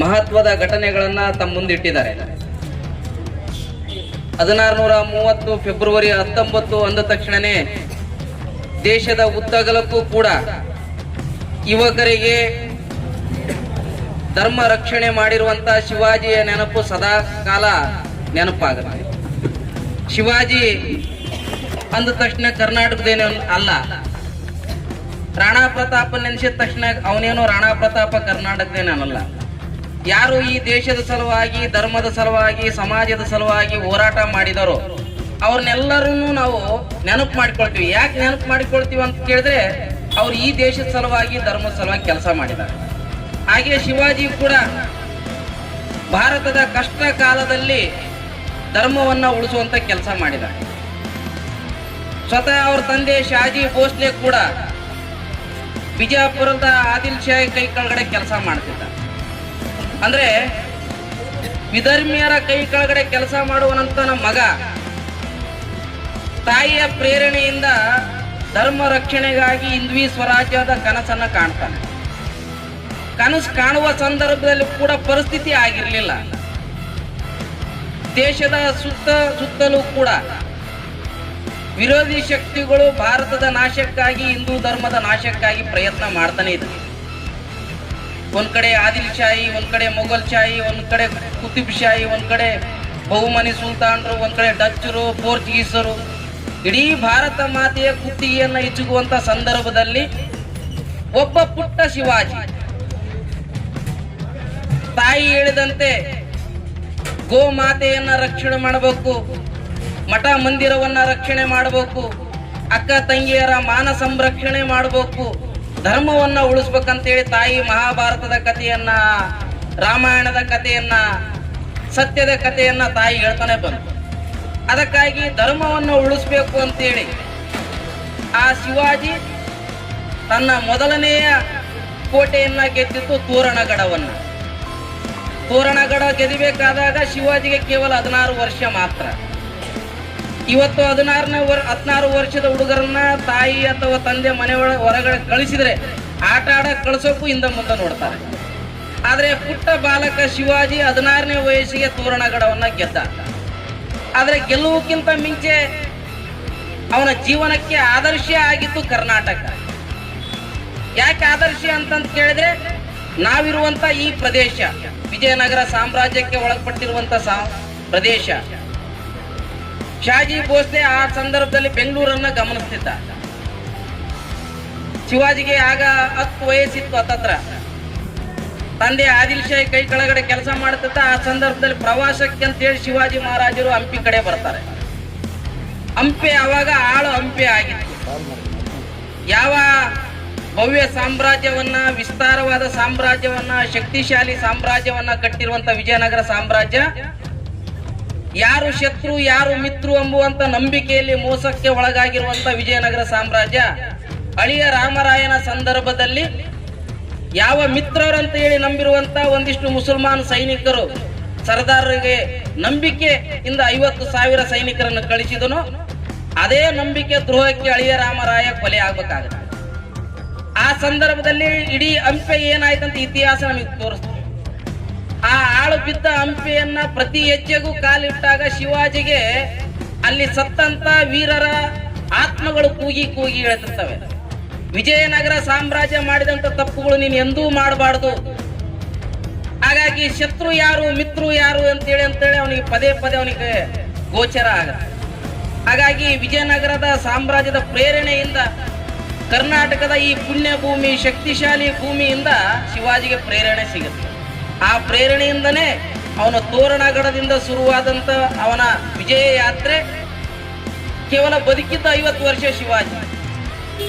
ಮಹತ್ವದ ಘಟನೆಗಳನ್ನು ತಮ್ಮ ಮುಂದಿಟ್ಟಿದ್ದಾರೆ. 1630 ಫೆಬ್ರವರಿ 19 ಅಂದ ತಕ್ಷಣನೇ ದೇಶದ ಉದ್ದಗಲಕ್ಕೂ ಕೂಡ ಯುವಕರಿಗೆ ಧರ್ಮ ರಕ್ಷಣೆ ಮಾಡಿರುವಂತಹ ಶಿವಾಜಿಯ ನೆನಪು ಸದಾ ಕಾಲ ನೆನಪಾಗುತ್ತೆ. ಶಿವಾಜಿ ಅಂದ ತಕ್ಷಣ ಕರ್ನಾಟಕದೇನು ಅಲ್ಲ, ರಾಣಾ ಪ್ರತಾಪ ನೆನೆಸಿದ ತಕ್ಷಣ ಅವನೇನು ರಾಣಾ ಪ್ರತಾಪ ಕರ್ನಾಟಕದೇನಲ್ಲ. ಯಾರು ಈ ದೇಶದ ಸಲುವಾಗಿ, ಧರ್ಮದ ಸಲುವಾಗಿ, ಸಮಾಜದ ಸಲುವಾಗಿ ಹೋರಾಟ ಮಾಡಿದರೋ ಅವ್ರನ್ನೆಲ್ಲರನ್ನೂ ನಾವು ನೆನಪು ಮಾಡ್ಕೊಳ್ತೀವಿ. ಯಾಕೆ ನೆನಪು ಮಾಡಿಕೊಳ್ತೀವಿ ಅಂತ ಕೇಳಿದ್ರೆ ಅವ್ರು ಈ ದೇಶದ ಸಲುವಾಗಿ, ಧರ್ಮದ ಸಲುವಾಗಿ ಕೆಲಸ ಮಾಡಿದ್ದಾರೆ. ಹಾಗೆ ಶಿವಾಜಿ ಕೂಡ ಭಾರತದ ಕಷ್ಟ ಕಾಲದಲ್ಲಿ ಧರ್ಮವನ್ನ ಉಳಿಸುವಂತ ಕೆಲಸ ಮಾಡಿದ್ದಾರೆ. ಸ್ವತಃ ಅವ್ರ ತಂದೆ ಶಾಜಿ ಭೋಸ್ಲೆ ಕೂಡ ಬಿಜಾಪುರದ ಆದಿಲ್ ಶಾಹಿ ಕೈ ಕೆಳಗಡೆ ಕೆಲಸ ಮಾಡ್ತಿದ್ದ. ಅಂದ್ರೆ ವಿಧರ್ಮೀಯರ ಕೈ ಕೆಳಗಡೆ ಕೆಲಸ ಮಾಡುವನಂತ ನಮ್ಮ ಮಗ ತಾಯಿಯ ಪ್ರೇರಣೆಯಿಂದ ಧರ್ಮ ರಕ್ಷಣೆಗಾಗಿ ಹಿಂದ್ವಿ ಸ್ವರಾಜ್ಯದ ಕನಸನ್ನ ಕಾಣ್ತಾನೆ. ಕನಸು ಕಾಣುವ ಸಂದರ್ಭದಲ್ಲಿ ಕೂಡ ಪರಿಸ್ಥಿತಿ ಆಗಿರಲಿಲ್ಲ. ದೇಶದ ಸುತ್ತಲೂ ಕೂಡ ವಿರೋಧಿ ಶಕ್ತಿಗಳು ಭಾರತದ ನಾಶಕ್ಕಾಗಿ, ಹಿಂದೂ ಧರ್ಮದ ನಾಶಕ್ಕಾಗಿ ಪ್ರಯತ್ನ ಮಾಡ್ತಾನೆ ಇದ್ರು. ಒಂದ್ ಕಡೆ ಆದಿಲ್ ಶಾಹಿ, ಒಂದ್ ಕಡೆ ಮೊಘಲ್ ಶಾಹಿ, ಒಂದ್ ಕಡೆ ಕುತುಬ್ ಶಾಹಿ, ಒಂದ್ ಕಡೆ ಬಹುಮನಿ ಸುಲ್ತಾನರು, ಒಂದ್ ಕಡೆ ಡಚ್ಚರು, ಪೋರ್ಚುಗೀಸರು ಇಡೀ ಭಾರತ ಮಾತೆಯ ಕುತ್ತಿಗೆಯನ್ನ ಹಿಚ್ಚುಗುವಂತ ಸಂದರ್ಭದಲ್ಲಿ ಒಬ್ಬ ಪುಟ್ಟ ಶಿವಾಜಿ ತಾಯಿ ಹೇಳಿದಂತೆ ಗೋ ಮಾತೆಯನ್ನ ರಕ್ಷಣೆ ಮಾಡಬೇಕು, ಮಠ ಮಂದಿರವನ್ನ ರಕ್ಷಣೆ ಮಾಡಬೇಕು, ಅಕ್ಕ ತಂಗಿಯರ ಮಾನ ಸಂರಕ್ಷಣೆ ಮಾಡಬೇಕು, ಧರ್ಮವನ್ನ ಉಳಿಸ್ಬೇಕಂತೇಳಿ ತಾಯಿ ಮಹಾಭಾರತದ ಕಥೆಯನ್ನ, ರಾಮಾಯಣದ ಕಥೆಯನ್ನ, ಸತ್ಯದ ಕಥೆಯನ್ನ ತಾಯಿ ಹೇಳ್ತಾನೆ ಬಂತು. ಅದಕ್ಕಾಗಿ ಧರ್ಮವನ್ನು ಉಳಿಸ್ಬೇಕು ಅಂತೇಳಿ ಆ ಶಿವಾಜಿ ತನ್ನ ಮೊದಲನೆಯ ಕೋಟೆಯನ್ನ ಗೆದ್ದಿತ್ತು ತೋರಣಗಡವನ್ನ. ತೋರಣಗಡ ಗೆದಿಬೇಕಾದಾಗ ಶಿವಾಜಿಗೆ ಕೇವಲ 16 ವರ್ಷ ಮಾತ್ರ. ಇವತ್ತು 16 ವರ್ಷದ ಹುಡುಗರನ್ನ ತಾಯಿ ಅಥವಾ ತಂದೆ ಮನೆ ಹೊರಗಡೆ ಕಳಿಸಿದ್ರೆ ಆಟ ಆಡಕ್ ಕಳ್ಸೋಕು ಹಿಂದ ಮುಂದೆ ನೋಡ್ತಾರೆ. ಆದ್ರೆ ಪುಟ್ಟ ಬಾಲಕ ಶಿವಾಜಿ 16ನೇ ವಯಸ್ಸಿಗೆ ತೋರಣಗಡವನ್ನ ಗೆದ್ದ. ಆದ್ರೆ ಗೆಲ್ಲುವುಕ್ಕಿಂತ ಮುಂಚೆ ಅವನ ಜೀವನಕ್ಕೆ ಆದರ್ಶ ಆಗಿತ್ತು ಕರ್ನಾಟಕ. ಯಾಕೆ ಆದರ್ಶ ಅಂತಂತ ಕೇಳಿದ್ರೆ, ನಾವಿರುವಂತ ಈ ಪ್ರದೇಶ ವಿಜಯನಗರ ಸಾಮ್ರಾಜ್ಯಕ್ಕೆ ಒಳಪಟ್ಟಿರುವಂತ ಪ್ರದೇಶ. ಶಾಜಿ ಭೋಸ್ಲೆ ಆ ಸಂದರ್ಭದಲ್ಲಿ ಬೆಂಗಳೂರನ್ನ ಗಮನಿಸ್ತಿದ್ದ. ಶಿವಾಜಿಗೆ ಆಗ 10 ವಯಸ್ಸಿತ್ತು ಹತ್ತತ್ರ. ತಂದೆ ಆದಿಲ್ ಶಾಹಿ ಕೈ ಕೆಳಗಡೆ ಕೆಲಸ ಮಾಡ್ತಿದ್ದ. ಆ ಸಂದರ್ಭದಲ್ಲಿ ಪ್ರವಾಸಕ್ಕೆ ಅಂತೇಳಿ ಶಿವಾಜಿ ಮಹಾರಾಜರು ಹಂಪಿ ಕಡೆ ಬರ್ತಾರೆ. ಹಂಪೆ ಅವಾಗ ಆಳು ಹಂಪೆ ಆಗಿತ್ತು. ಯಾವ ಭವ್ಯ ಸಾಮ್ರಾಜ್ಯವನ್ನ, ವಿಸ್ತಾರವಾದ ಸಾಮ್ರಾಜ್ಯವನ್ನ, ಶಕ್ತಿಶಾಲಿ ಸಾಮ್ರಾಜ್ಯವನ್ನ ಕಟ್ಟಿರುವಂತ ವಿಜಯನಗರ ಸಾಮ್ರಾಜ್ಯ, ಯಾರು ಶತ್ರು ಯಾರು ಮಿತ್ರು ಎಂಬುವಂತ ನಂಬಿಕೆಯಲ್ಲಿ ಮೋಸಕ್ಕೆ ಒಳಗಾಗಿರುವಂತ ವಿಜಯನಗರ ಸಾಮ್ರಾಜ್ಯ ಅಳಿಯ ರಾಮರಾಯನ ಸಂದರ್ಭದಲ್ಲಿ ಯಾವ ಮಿತ್ರರಂತ ಹೇಳಿ ನಂಬಿರುವಂತ ಒಂದಿಷ್ಟು ಮುಸಲ್ಮಾನ್ ಸೈನಿಕರು ಸರ್ದಾರರಿಗೆ ನಂಬಿಕೆಯಿಂದ 50,000 ಸೈನಿಕರನ್ನು ಕಳಿಸಿದನು. ಅದೇ ನಂಬಿಕೆ ದ್ರೋಹಕ್ಕೆ ಅಳಿಯ ರಾಮರಾಯ ಕೊಲೆ ಆಗ್ಬೇಕಾಗುತ್ತೆ. ಆ ಸಂದರ್ಭದಲ್ಲಿ ಇಡೀ ಹಂಪೆ ಏನಾಯ್ತಂತ ಇತಿಹಾಸ ನಮಗೆ ತೋರಿಸ್ತದೆ. ಆ ಆಳು ಬಿದ್ದ ಹಂಪೆಯನ್ನ ಪ್ರತಿ ಹೆಜ್ಜೆಗೂ ಕಾಲಿಟ್ಟಾಗ ಶಿವಾಜಿಗೆ ಅಲ್ಲಿ ಸತ್ತಂತ ವೀರರ ಆತ್ಮಗಳು ಕೂಗಿ ಕೂಗಿ ಹೇಳ್ತಿರ್ತವೆ. ವಿಜಯನಗರ ಸಾಮ್ರಾಜ್ಯ ಮಾಡಿದಂತ ತಪ್ಪುಗಳು ನೀನು ಎಂದೂ ಮಾಡಬಾರ್ದು. ಹಾಗಾಗಿ ಶತ್ರು ಯಾರು ಮಿತ್ರು ಯಾರು ಅಂತೇಳಿ ಅವನಿಗೆ ಪದೇ ಪದೇ ಅವನಿಗೆ ಗೋಚರ ಆಗುತ್ತೆ. ಹಾಗಾಗಿ ವಿಜಯನಗರದ ಸಾಮ್ರಾಜ್ಯದ ಪ್ರೇರಣೆಯಿಂದ, ಕರ್ನಾಟಕದ ಈ ಪುಣ್ಯ ಭೂಮಿ, ಶಕ್ತಿಶಾಲಿ ಭೂಮಿಯಿಂದ ಶಿವಾಜಿಗೆ ಪ್ರೇರಣೆ ಸಿಗುತ್ತೆ. ಆ ಪ್ರೇರಣೆಯಿಂದನೇ ಅವನ ತೋರಣಗಡದಿಂದ ಶುರುವಾದಂತ ಅವನ ವಿಜಯ ಯಾತ್ರೆ. ಕೇವಲ ಬದುಕಿದ್ದ 50 ವರ್ಷ ಶಿವಾಜಿ.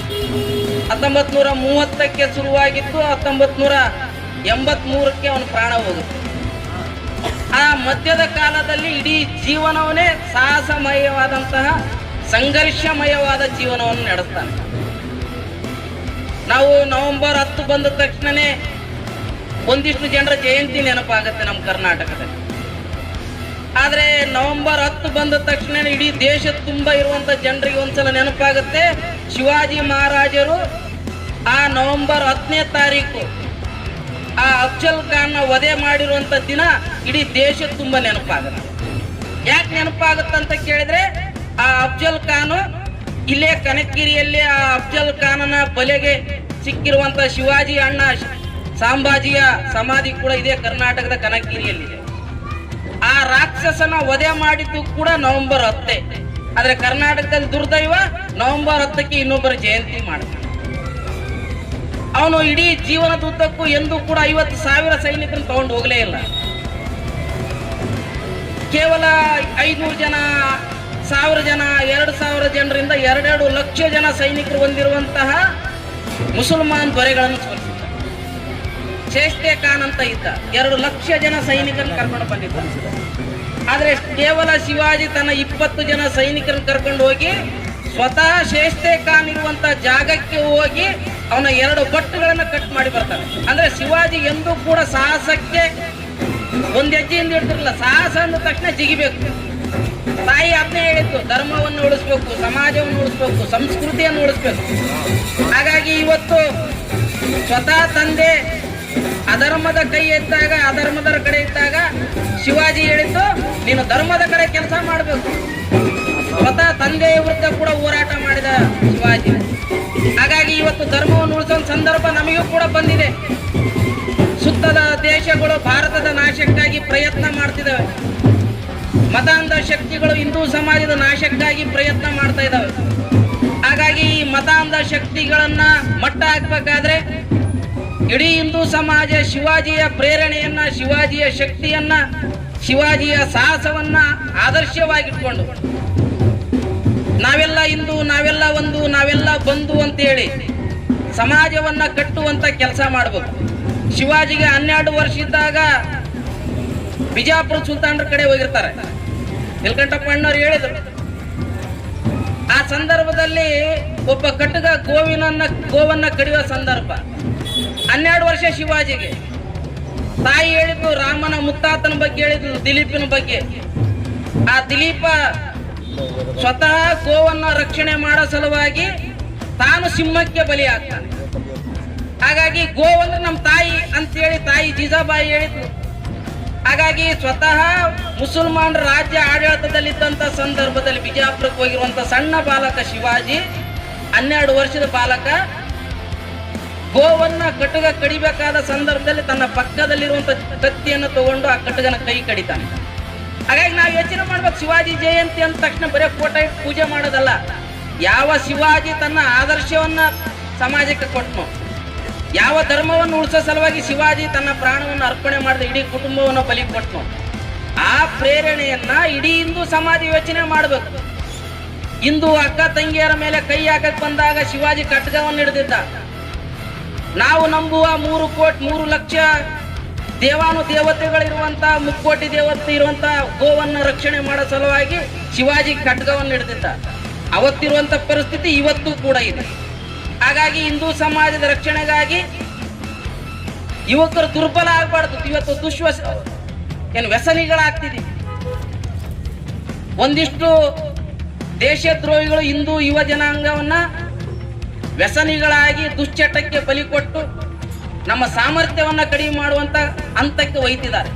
1930ಕ್ಕೆ ಶುರುವಾಗಿದ್ದು 1983ಕ್ಕೆ ಅವನ ಪ್ರಾಣ ಹೋಗುತ್ತೆ. ಆ ಮಧ್ಯದ ಕಾಲದಲ್ಲಿ ಇಡೀ ಜೀವನವನ್ನೇ ಸಾಹಸಮಯವಾದಂತಹ ಸಂಘರ್ಷಮಯವಾದ ಜೀವನವನ್ನು ನಡೆಸ್ತಾನೆ. ನಾವು ನವೆಂಬರ್ 10 ಬಂದ ತಕ್ಷಣನೇ ಒಂದಿಷ್ಟು ಜನರ ಜಯಂತಿ ನೆನಪಾಗುತ್ತೆ ನಮ್ಮ ಕರ್ನಾಟಕದಲ್ಲಿ. ಆದ್ರೆ ನವೆಂಬರ್ 10 ಬಂದ ತಕ್ಷಣ ಇಡೀ ದೇಶ ತುಂಬಾ ಇರುವಂತ ಜನರಿಗೆ ಒಂದ್ಸಲ ನೆನಪಾಗುತ್ತೆ, ಶಿವಾಜಿ ಮಹಾರಾಜರು ಆ ನವೆಂಬರ್ 10ನೇ ತಾರೀಕು ಆ ಅಫ್ಜಲ್ ಖಾನ್ ವಧೆ ಮಾಡಿರುವಂತ ದಿನ ಇಡೀ ದೇಶ ತುಂಬಾ ನೆನಪಾಗುತ್ತೆ. ಯಾಕೆ ನೆನಪಾಗುತ್ತಂತ ಕೇಳಿದ್ರೆ, ಆ ಅಫ್ಜಲ್ ಖಾನ್ ಇಲ್ಲೇ ಕನಕಗಿರಿಯಲ್ಲಿ ಆ ಅಫ್ಜಲ್ ಖಾನನ ಬಲೆಗೆ ಸಿಕ್ಕಿರುವಂತ ಶಿವಾಜಿ ಅಣ್ಣ ಸಂಭಾಜಿಯ ಸಮಾಧಿ ಕೂಡ ಇದೆ ಕರ್ನಾಟಕದ ಕನಕಗಿರಿಯಲ್ಲಿದೆ. ಆ ರಾಕ್ಷಸನ ವಧೆ ಮಾಡಿದ್ದು ಕೂಡ ನವೆಂಬರ್ 10. ಆದ್ರೆ ಕರ್ನಾಟಕದಲ್ಲಿ ದುರ್ದೈವ ನವೆಂಬರ್ 10ಕ್ಕೆ ಇನ್ನೊಬ್ಬರ ಜಯಂತಿ ಮಾಡ್ತಾನೆ. ಅವನು ಇಡೀ ಜೀವನದುದ್ದಕ್ಕೂ ಎಂದೂ ಕೂಡ 50,000 ಸೈನಿಕರನ್ನು ತಗೊಂಡು ಹೋಗಲೇ ಇಲ್ಲ. ಕೇವಲ 500 ಜನ, 1000 ಜನ, 2,000 ಜನರಿಂದ 2 ಲಕ್ಷ ಜನ ಸೈನಿಕರು ಹೊಂದಿರುವಂತಹ ಮುಸಲ್ಮಾನ್ ದೊರೆಗಳನ್ನು ಸೋಲಿಸಿದ. ಶೇಸ್ತೆ ಖಾನ್ ಅಂತ ಇದ್ದ, 2 ಲಕ್ಷ ಜನ ಸೈನಿಕರನ್ನು ಕರ್ಕೊಂಡು ಬಂದಿದ್ದ. ಆದ್ರೆ ಕೇವಲ ಶಿವಾಜಿ ತನ್ನ 20 ಜನ ಸೈನಿಕರನ್ನು ಕರ್ಕೊಂಡು ಹೋಗಿ ಸ್ವತಃ ಶೇಸ್ತೆ ಖಾನ್ ಇರುವಂತ ಜಾಗಕ್ಕೆ ಹೋಗಿ ಅವನ 2 ಬಟ್ಟುಗಳನ್ನ ಕಟ್ ಮಾಡಿ ಬರ್ತಾನೆ. ಅಂದ್ರೆ ಶಿವಾಜಿ ಎಂದೂ ಕೂಡ ಸಾಹಸಕ್ಕೆ ಒಂದ್ ಹೆಜ್ಜೆಯಿಂದ ಇಡ್ತಿರಲಿಲ್ಲ. ಸಾಹಸ ಅಂದ ತಕ್ಷಣ ಜಿಗಿಬೇಕು. ತಾಯಿ ಅದನ್ನೇ ಹೇಳಿದ್ದು, ಧರ್ಮವನ್ನು ಉಳಿಸ್ಬೇಕು, ಸಮಾಜವನ್ನು ಉಳಿಸ್ಬೇಕು, ಸಂಸ್ಕೃತಿಯನ್ನು ಉಳಿಸ್ಬೇಕು. ಹಾಗಾಗಿ ಇವತ್ತು ಸ್ವತಃ ತಂದೆ ಅಧರ್ಮದ ಕೈ ಎತ್ತಾಗ, ಅಧರ್ಮದರ ಕಡೆ ಇದ್ದಾಗ ಶಿವಾಜಿ ಹೇಳಿದ್ದು, ನೀನು ಧರ್ಮದ ಕಡೆ ಕೆಲಸ ಮಾಡಬೇಕು. ಸ್ವತಃ ತಂದೆಯ ವಿರುದ್ಧ ಕೂಡ ಹೋರಾಟ ಮಾಡಿದ ಶಿವಾಜಿ. ಹಾಗಾಗಿ ಇವತ್ತು ಧರ್ಮವನ್ನು ಉಳಿಸೋ ಸಂದರ್ಭ ನಮಗೂ ಕೂಡ ಬಂದಿದೆ. ಸುತ್ತದ ದೇಶಗಳು ಭಾರತದ ನಾಶಕ್ಕಾಗಿ ಪ್ರಯತ್ನ ಮಾಡ್ತಿದ್ದಾವೆ. ಮತಾಂಧ ಶಕ್ತಿಗಳು ಹಿಂದೂ ಸಮಾಜದ ನಾಶಕ್ಕಾಗಿ ಪ್ರಯತ್ನ ಮಾಡ್ತಾ ಇದ್ದಾವೆ. ಹಾಗಾಗಿ ಈ ಮತಾಂಧ ಶಕ್ತಿಗಳನ್ನ ಮಟ್ಟ ಹಾಕ್ಬೇಕಾದ್ರೆ ಇಡೀ ಹಿಂದೂ ಸಮಾಜ ಶಿವಾಜಿಯ ಪ್ರೇರಣೆಯನ್ನ, ಶಿವಾಜಿಯ ಶಕ್ತಿಯನ್ನ, ಶಿವಾಜಿಯ ಸಾಹಸವನ್ನ ಆದರ್ಶವಾಗಿಟ್ಕೊಂಡು ನಾವೆಲ್ಲ ಹಿಂದೂ, ನಾವೆಲ್ಲ ಒಂದು, ನಾವೆಲ್ಲ ಬಂಧು ಅಂತೇಳಿ ಸಮಾಜವನ್ನ ಕಟ್ಟುವಂತ ಕೆಲಸ ಮಾಡಬೇಕು. ಶಿವಾಜಿಗೆ 12 ವರ್ಷ ಇದ್ದಾಗ ಬಿಜಾಪುರ ಸುಲ್ತಾನರ ಕಡೆ ಹೋಗಿರ್ತಾರೆ. ನೀಲಕಂಠಪ್ಪ ಅಣ್ಣವ್ರು ಹೇಳಿದ್ರು, ಆ ಸಂದರ್ಭದಲ್ಲಿ ಒಬ್ಬ ಕಟ್ಟಗ ಗೋವನ್ನ ಕಡಿಯುವ ಸಂದರ್ಭ. 12 ವರ್ಷ ಶಿವಾಜಿಗೆ. ತಾಯಿ ಹೇಳಿದ್ದು ರಾಮನ ಮುತ್ತಾತನ ಬಗ್ಗೆ ಹೇಳಿದ್ರು, ದಿಲೀಪಿನ ಬಗ್ಗೆ. ಆ ದಿಲೀಪ ಸ್ವತಃ ಗೋವನ್ನ ರಕ್ಷಣೆ ಮಾಡೋ ಸಲುವಾಗಿ ತಾನು ಸಿಂಹಕ್ಕೆ ಬಲಿ ಆಗ್ತಾನೆ. ಹಾಗಾಗಿ ಗೋ ಅಂದ್ರೆ ನಮ್ಮ ತಾಯಿ ಅಂತೇಳಿ ತಾಯಿ ಜೀಜಾಬಾಯಿ ಹೇಳಿದ್ರು. ಹಾಗಾಗಿ ಸ್ವತಃ ಮುಸಲ್ಮಾನರ ರಾಜ್ಯ ಆಡಳಿತದಲ್ಲಿದ್ದಂಥ ಸಂದರ್ಭದಲ್ಲಿ ಬಿಜಾಪುರಕ್ಕೆ ಹೋಗಿರುವಂತ ಸಣ್ಣ ಬಾಲಕ ಶಿವಾಜಿ 12 ವರ್ಷದ ಬಾಲಕ ಗೋವನ್ನ ಕಟುಗ ಕಡಿಬೇಕಾದ ಸಂದರ್ಭದಲ್ಲಿ ತನ್ನ ಪಕ್ಕದಲ್ಲಿರುವಂತ ಕತ್ತಿಯನ್ನು ತಗೊಂಡು ಆ ಕಟುಗನ ಕೈ ಕಡಿತಾನೆ. ಹಾಗಾಗಿ ನಾವು ಯೋಚನೆ ಮಾಡ್ಬೇಕು, ಶಿವಾಜಿ ಜಯಂತಿ ಅಂದ ತಕ್ಷಣ ಬರೀ ಫೋಟೋ ಇಟ್ಟು ಪೂಜೆ ಮಾಡೋದಲ್ಲ. ಯಾವ ಶಿವಾಜಿ ತನ್ನ ಆದರ್ಶವನ್ನ ಸಮಾಜಕ್ಕೆ ಕೊಟ್ಟನು, ಯಾವ ಧರ್ಮವನ್ನು ಉಳಿಸೋ ಸಲುವಾಗಿ ಶಿವಾಜಿ ತನ್ನ ಪ್ರಾಣವನ್ನು ಅರ್ಪಣೆ ಮಾಡಿದ ಇಡೀ ಕುಟುಂಬವನ್ನು ಬಲಿ ಕೊಟ್ಟನು, ಆ ಪ್ರೇರಣೆಯನ್ನ ಇಡೀ ಹಿಂದೂ ಸಮಾಜ ಯೋಚನೆ ಮಾಡಬೇಕು. ಹಿಂದೂ ಅಕ್ಕ ತಂಗಿಯರ ಮೇಲೆ ಕೈ ಹಾಕಕ್ ಬಂದಾಗ ಶಿವಾಜಿ ಖಡ್ಗವನ್ನು ಹಿಡಿದಿದ್ದ. ನಾವು ನಂಬುವ 3 ಲಕ್ಷ ದೇವತೆಗಳಿರುವಂತ ಮುಕ್ಕೋಟಿ ದೇವತೆ ಇರುವಂತ ಗೋವನ್ನ ರಕ್ಷಣೆ ಮಾಡೋ ಸಲುವಾಗಿ ಶಿವಾಜಿ ಖಡ್ಗವನ್ನು ಹಿಡಿದಿದ್ದ. ಅವತ್ತಿರುವಂತ ಪರಿಸ್ಥಿತಿ ಇವತ್ತು ಕೂಡ ಇದೆ. ಹಾಗಾಗಿ ಹಿಂದೂ ಸಮಾಜದ ರಕ್ಷಣೆಗಾಗಿ ಯುವಕರು ದುರ್ಬಲ ಆಗಬಾರ್ದು. ಇವತ್ತು ವ್ಯಸನಿಗಳಾಗ್ತಿದೆ. ಒಂದಿಷ್ಟು ದೇಶದ್ರೋಹಿಗಳು ಹಿಂದೂ ಯುವ ಜನಾಂಗವನ್ನ ವ್ಯಸನಿಗಳಾಗಿ ದುಶ್ಚಟಕ್ಕೆ ಬಲಿ ಕೊಟ್ಟು ನಮ್ಮ ಸಾಮರ್ಥ್ಯವನ್ನ ಕಡಿಮೆ ಮಾಡುವಂತ ಹಂತಕ್ಕೆ ಒಯ್ತಿದ್ದಾರೆ.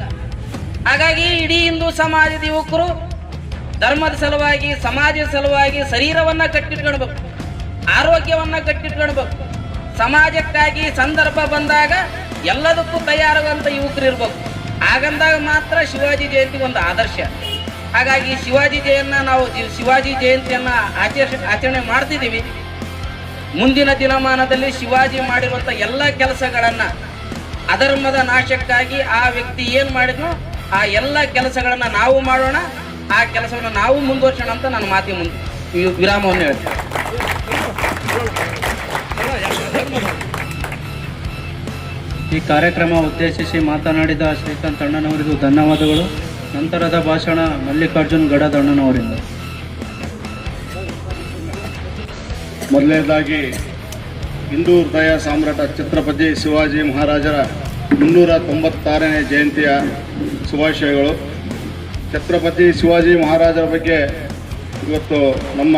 ಹಾಗಾಗಿ ಇಡೀ ಹಿಂದೂ ಸಮಾಜದ ಯುವಕರು ಧರ್ಮದ ಸಲುವಾಗಿ, ಸಮಾಜದ ಸಲುವಾಗಿ ಶರೀರವನ್ನ ಕಟ್ಟಿಟ್ಕೊಳ್ಬೇಕು, ಆರೋಗ್ಯವನ್ನ ಕಟ್ಟಿಟ್ಕೊಳ್ಬೇಕು. ಸಮಾಜಕ್ಕಾಗಿ ಸಂದರ್ಭ ಬಂದಾಗ ಎಲ್ಲದಕ್ಕೂ ತಯಾರಾಗುವಂತ ಯುವಕರು ಇರ್ಬೇಕು. ಹಾಗಂದಾಗ ಮಾತ್ರ ಶಿವಾಜಿ ಜಯಂತಿ ಒಂದು ಆದರ್ಶ. ಹಾಗಾಗಿ ಶಿವಾಜಿ ಜಯಂತಿಯನ್ನ ಆಚರಣೆ ಮಾಡ್ತಿದ್ದೀವಿ. ಮುಂದಿನ ದಿನಮಾನದಲ್ಲಿ ಶಿವಾಜಿ ಮಾಡಿರುವಂತ ಎಲ್ಲ ಕೆಲಸಗಳನ್ನ, ಅಧರ್ಮದ ನಾಶಕ್ಕಾಗಿ ಆ ವ್ಯಕ್ತಿ ಏನ್ ಮಾಡಿದ್ನೋ ಆ ಎಲ್ಲ ಕೆಲಸಗಳನ್ನ ನಾವು ಮಾಡೋಣ, ಆ ಕೆಲಸವನ್ನು ನಾವು ಮುಂದುವರ್ಸೋಣ ಅಂತ ನನ್ನ ಮಾತಿಗೆ ವಿರಾಮವನ್ನು ಹೇಳ್ತೇನೆ. ಈ ಕಾರ್ಯಕ್ರಮ ಉದ್ದೇಶಿಸಿ ಮಾತನಾಡಿದ ಶ್ರೀಕಾಂತ್ ಅಣ್ಣನವರಿಗೂ ಧನ್ಯವಾದಗಳು. ನಂತರದ ಭಾಷಣ ಮಲ್ಲಿಕಾರ್ಜುನ್ ಗಡದ್ ಅಣ್ಣನವರಿಂದ. ಮೊದಲನೇದಾಗಿ ಹಿಂದೂ ಹೃದಯ ಸಾಮ್ರಾಟ ಛತ್ರಪತಿ ಶಿವಾಜಿ ಮಹಾರಾಜರ 396ನೇ ಜಯಂತಿಯ ಶುಭಾಶಯಗಳು. ಛತ್ರಪತಿ ಶಿವಾಜಿ ಮಹಾರಾಜರ ಬಗ್ಗೆ ಇವತ್ತು ನಮ್ಮ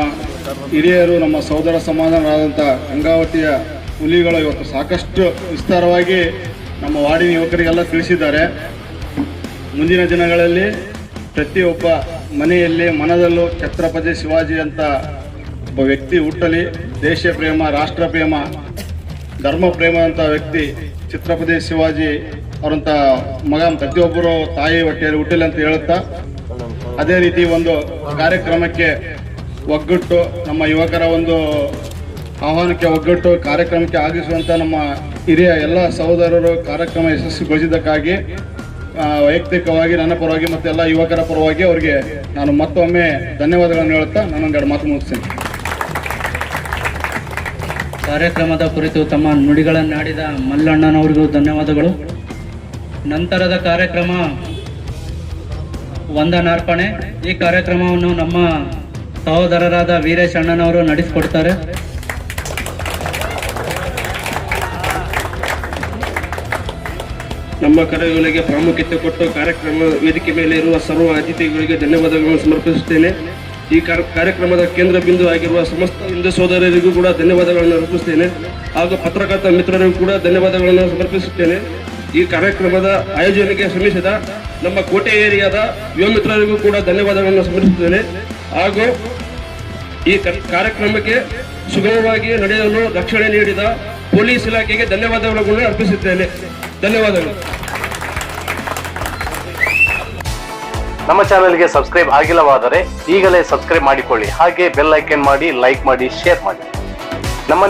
ಹಿರಿಯರು, ನಮ್ಮ ಸೋದರ ಸಮಾನರಾದಂಥ ಗಂಗಾವತಿಯ ಹುಲಿಗಳು ಇವತ್ತು ಸಾಕಷ್ಟು ವಿಸ್ತಾರವಾಗಿ ನಮ್ಮ ವಾರ್ಡಿನ ಯುವಕರಿಗೆಲ್ಲ ತಿಳಿಸಿದ್ದಾರೆ. ಮುಂದಿನ ದಿನಗಳಲ್ಲಿ ಪ್ರತಿಯೊಬ್ಬ ಮನೆಯಲ್ಲಿ ಮನದಲ್ಲೂ ಛತ್ರಪತಿ ಶಿವಾಜಿ ಅಂತ ಒಬ್ಬ ವ್ಯಕ್ತಿ ಹುಟ್ಟಲಿ. ದೇಶ ಪ್ರೇಮ, ರಾಷ್ಟ್ರ ಪ್ರೇಮ, ಧರ್ಮ ಪ್ರೇಮ ಅಂತ ವ್ಯಕ್ತಿ ಛತ್ರಪತಿ ಶಿವಾಜಿ ಅವರಂಥ ಮಗ ಪ್ರತಿಯೊಬ್ಬರು ತಾಯಿ ಹೊಟ್ಟೆಯಲ್ಲಿ ಹುಟ್ಟಲಿ ಅಂತ ಹೇಳುತ್ತಾ, ಅದೇ ರೀತಿ ಒಂದು ಕಾರ್ಯಕ್ರಮಕ್ಕೆ ಒಗ್ಗಟ್ಟು, ನಮ್ಮ ಯುವಕರ ಒಂದು ಆಹ್ವಾನಕ್ಕೆ ಒಗ್ಗಟ್ಟು ಕಾರ್ಯಕ್ರಮಕ್ಕೆ ಆಗಿಸುವಂಥ ನಮ್ಮ ಹಿರಿಯ ಎಲ್ಲ ಸಹೋದರರು ಕಾರ್ಯಕ್ರಮ ಯಶಸ್ವಿಗೊಳಿಸಿದ್ದಕ್ಕಾಗಿ ವೈಯಕ್ತಿಕವಾಗಿ ನನ್ನ ಪರವಾಗಿ ಮತ್ತು ಎಲ್ಲ ಯುವಕರ ಪರವಾಗಿ ಅವರಿಗೆ ನಾನು ಮತ್ತೊಮ್ಮೆ ಧನ್ಯವಾದಗಳನ್ನು ಹೇಳುತ್ತಾ ನಾನೊಂದೆರಡು ಮಾತು ಮುಗಿಸ್ತೇನೆ. ಕಾರ್ಯಕ್ರಮದ ಕುರಿತು ತಮ್ಮ ನುಡಿಗಳನ್ನಾಡಿದ ಮಲ್ಲಣ್ಣನವರಿಗೂ ಧನ್ಯವಾದಗಳು. ನಂತರದ ಕಾರ್ಯಕ್ರಮ ವಂದನಾರ್ಪಣೆ. ಈ ಕಾರ್ಯಕ್ರಮವನ್ನು ನಮ್ಮ ಸಹೋದರರಾದ ವೀರೇಶ್ ಅಣ್ಣನವರು ನಡೆಸಿಕೊಡ್ತಾರೆ. ನಮ್ಮ ಕರೆಗಳಿಗೆ ಪ್ರಾಮುಖ್ಯತೆ ಕೊಟ್ಟು ಕಾರ್ಯಕ್ರಮ ವೇದಿಕೆ ಮೇಲೆ ಇರುವ ಸರ್ವ ಅತಿಥಿಗಳಿಗೆ ಧನ್ಯವಾದಗಳನ್ನು ಸಮರ್ಪಿಸುತ್ತೇನೆ. ಈ ಕಾರ್ಯಕ್ರಮದ ಕೇಂದ್ರ ಬಿಂದು ಆಗಿರುವ ಸಮಸ್ತ ಹಿಂದೂ ಸೋದರರಿಗೂ ಕೂಡ ಧನ್ಯವಾದಗಳನ್ನು ಅರ್ಪಿಸುತ್ತೇನೆ. ಹಾಗೂ ಪತ್ರಕರ್ತ ಮಿತ್ರರಿಗೂ ಕೂಡ ಧನ್ಯವಾದಗಳನ್ನು ಸಮರ್ಪಿಸುತ್ತೇನೆ. ಈ ಕಾರ್ಯಕ್ರಮದ ಆಯೋಜನೆಗೆ ಶ್ರಮಿಸಿದ ನಮ್ಮ ಕೋಟೆ ಏರಿಯಾದ ಯುವ ಮಿತ್ರರಿಗೂ ಕೂಡ ಧನ್ಯವಾದಗಳನ್ನು ಸಮರ್ಪಿಸುತ್ತೇನೆ. ಹಾಗೂ ಈ ಕಾರ್ಯಕ್ರಮಕ್ಕೆ ಸುಗಮವಾಗಿ ನಡೆಯಲು ರಕ್ಷಣೆ ನೀಡಿದ ಪೊಲೀಸ್ ಇಲಾಖೆಗೆ ಧನ್ಯವಾದಗಳನ್ನು ಅರ್ಪಿಸುತ್ತೇನೆ. ಧನ್ಯವಾದಗಳು. ನಮ್ಮ ಚಾನೆಲ್ಗೆ ಸಬ್ಸ್ಕ್ರೈಬ್ ಆಗಿಲ್ಲವಾದರೆ ಈಗಲೇ ಸಬ್ಸ್ಕ್ರೈಬ್ ಮಾಡಿಕೊಳ್ಳಿ. ಹಾಗೆ ಬೆಲ್ ಐಕನ್ ಮಾಡಿ, ಲೈಕ್ ಮಾಡಿ, ಶೇರ್ ಮಾಡಿ.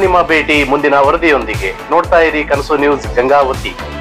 ನಿಮ್ಮ ಭೇಟಿ ಮುಂದಿನ ವರದಿಯೊಂದಿಗೆ. ನೋಡ್ತಾ ಇರಿ ಕನಸು ನ್ಯೂಸ್ ಗಂಗಾವತಿ.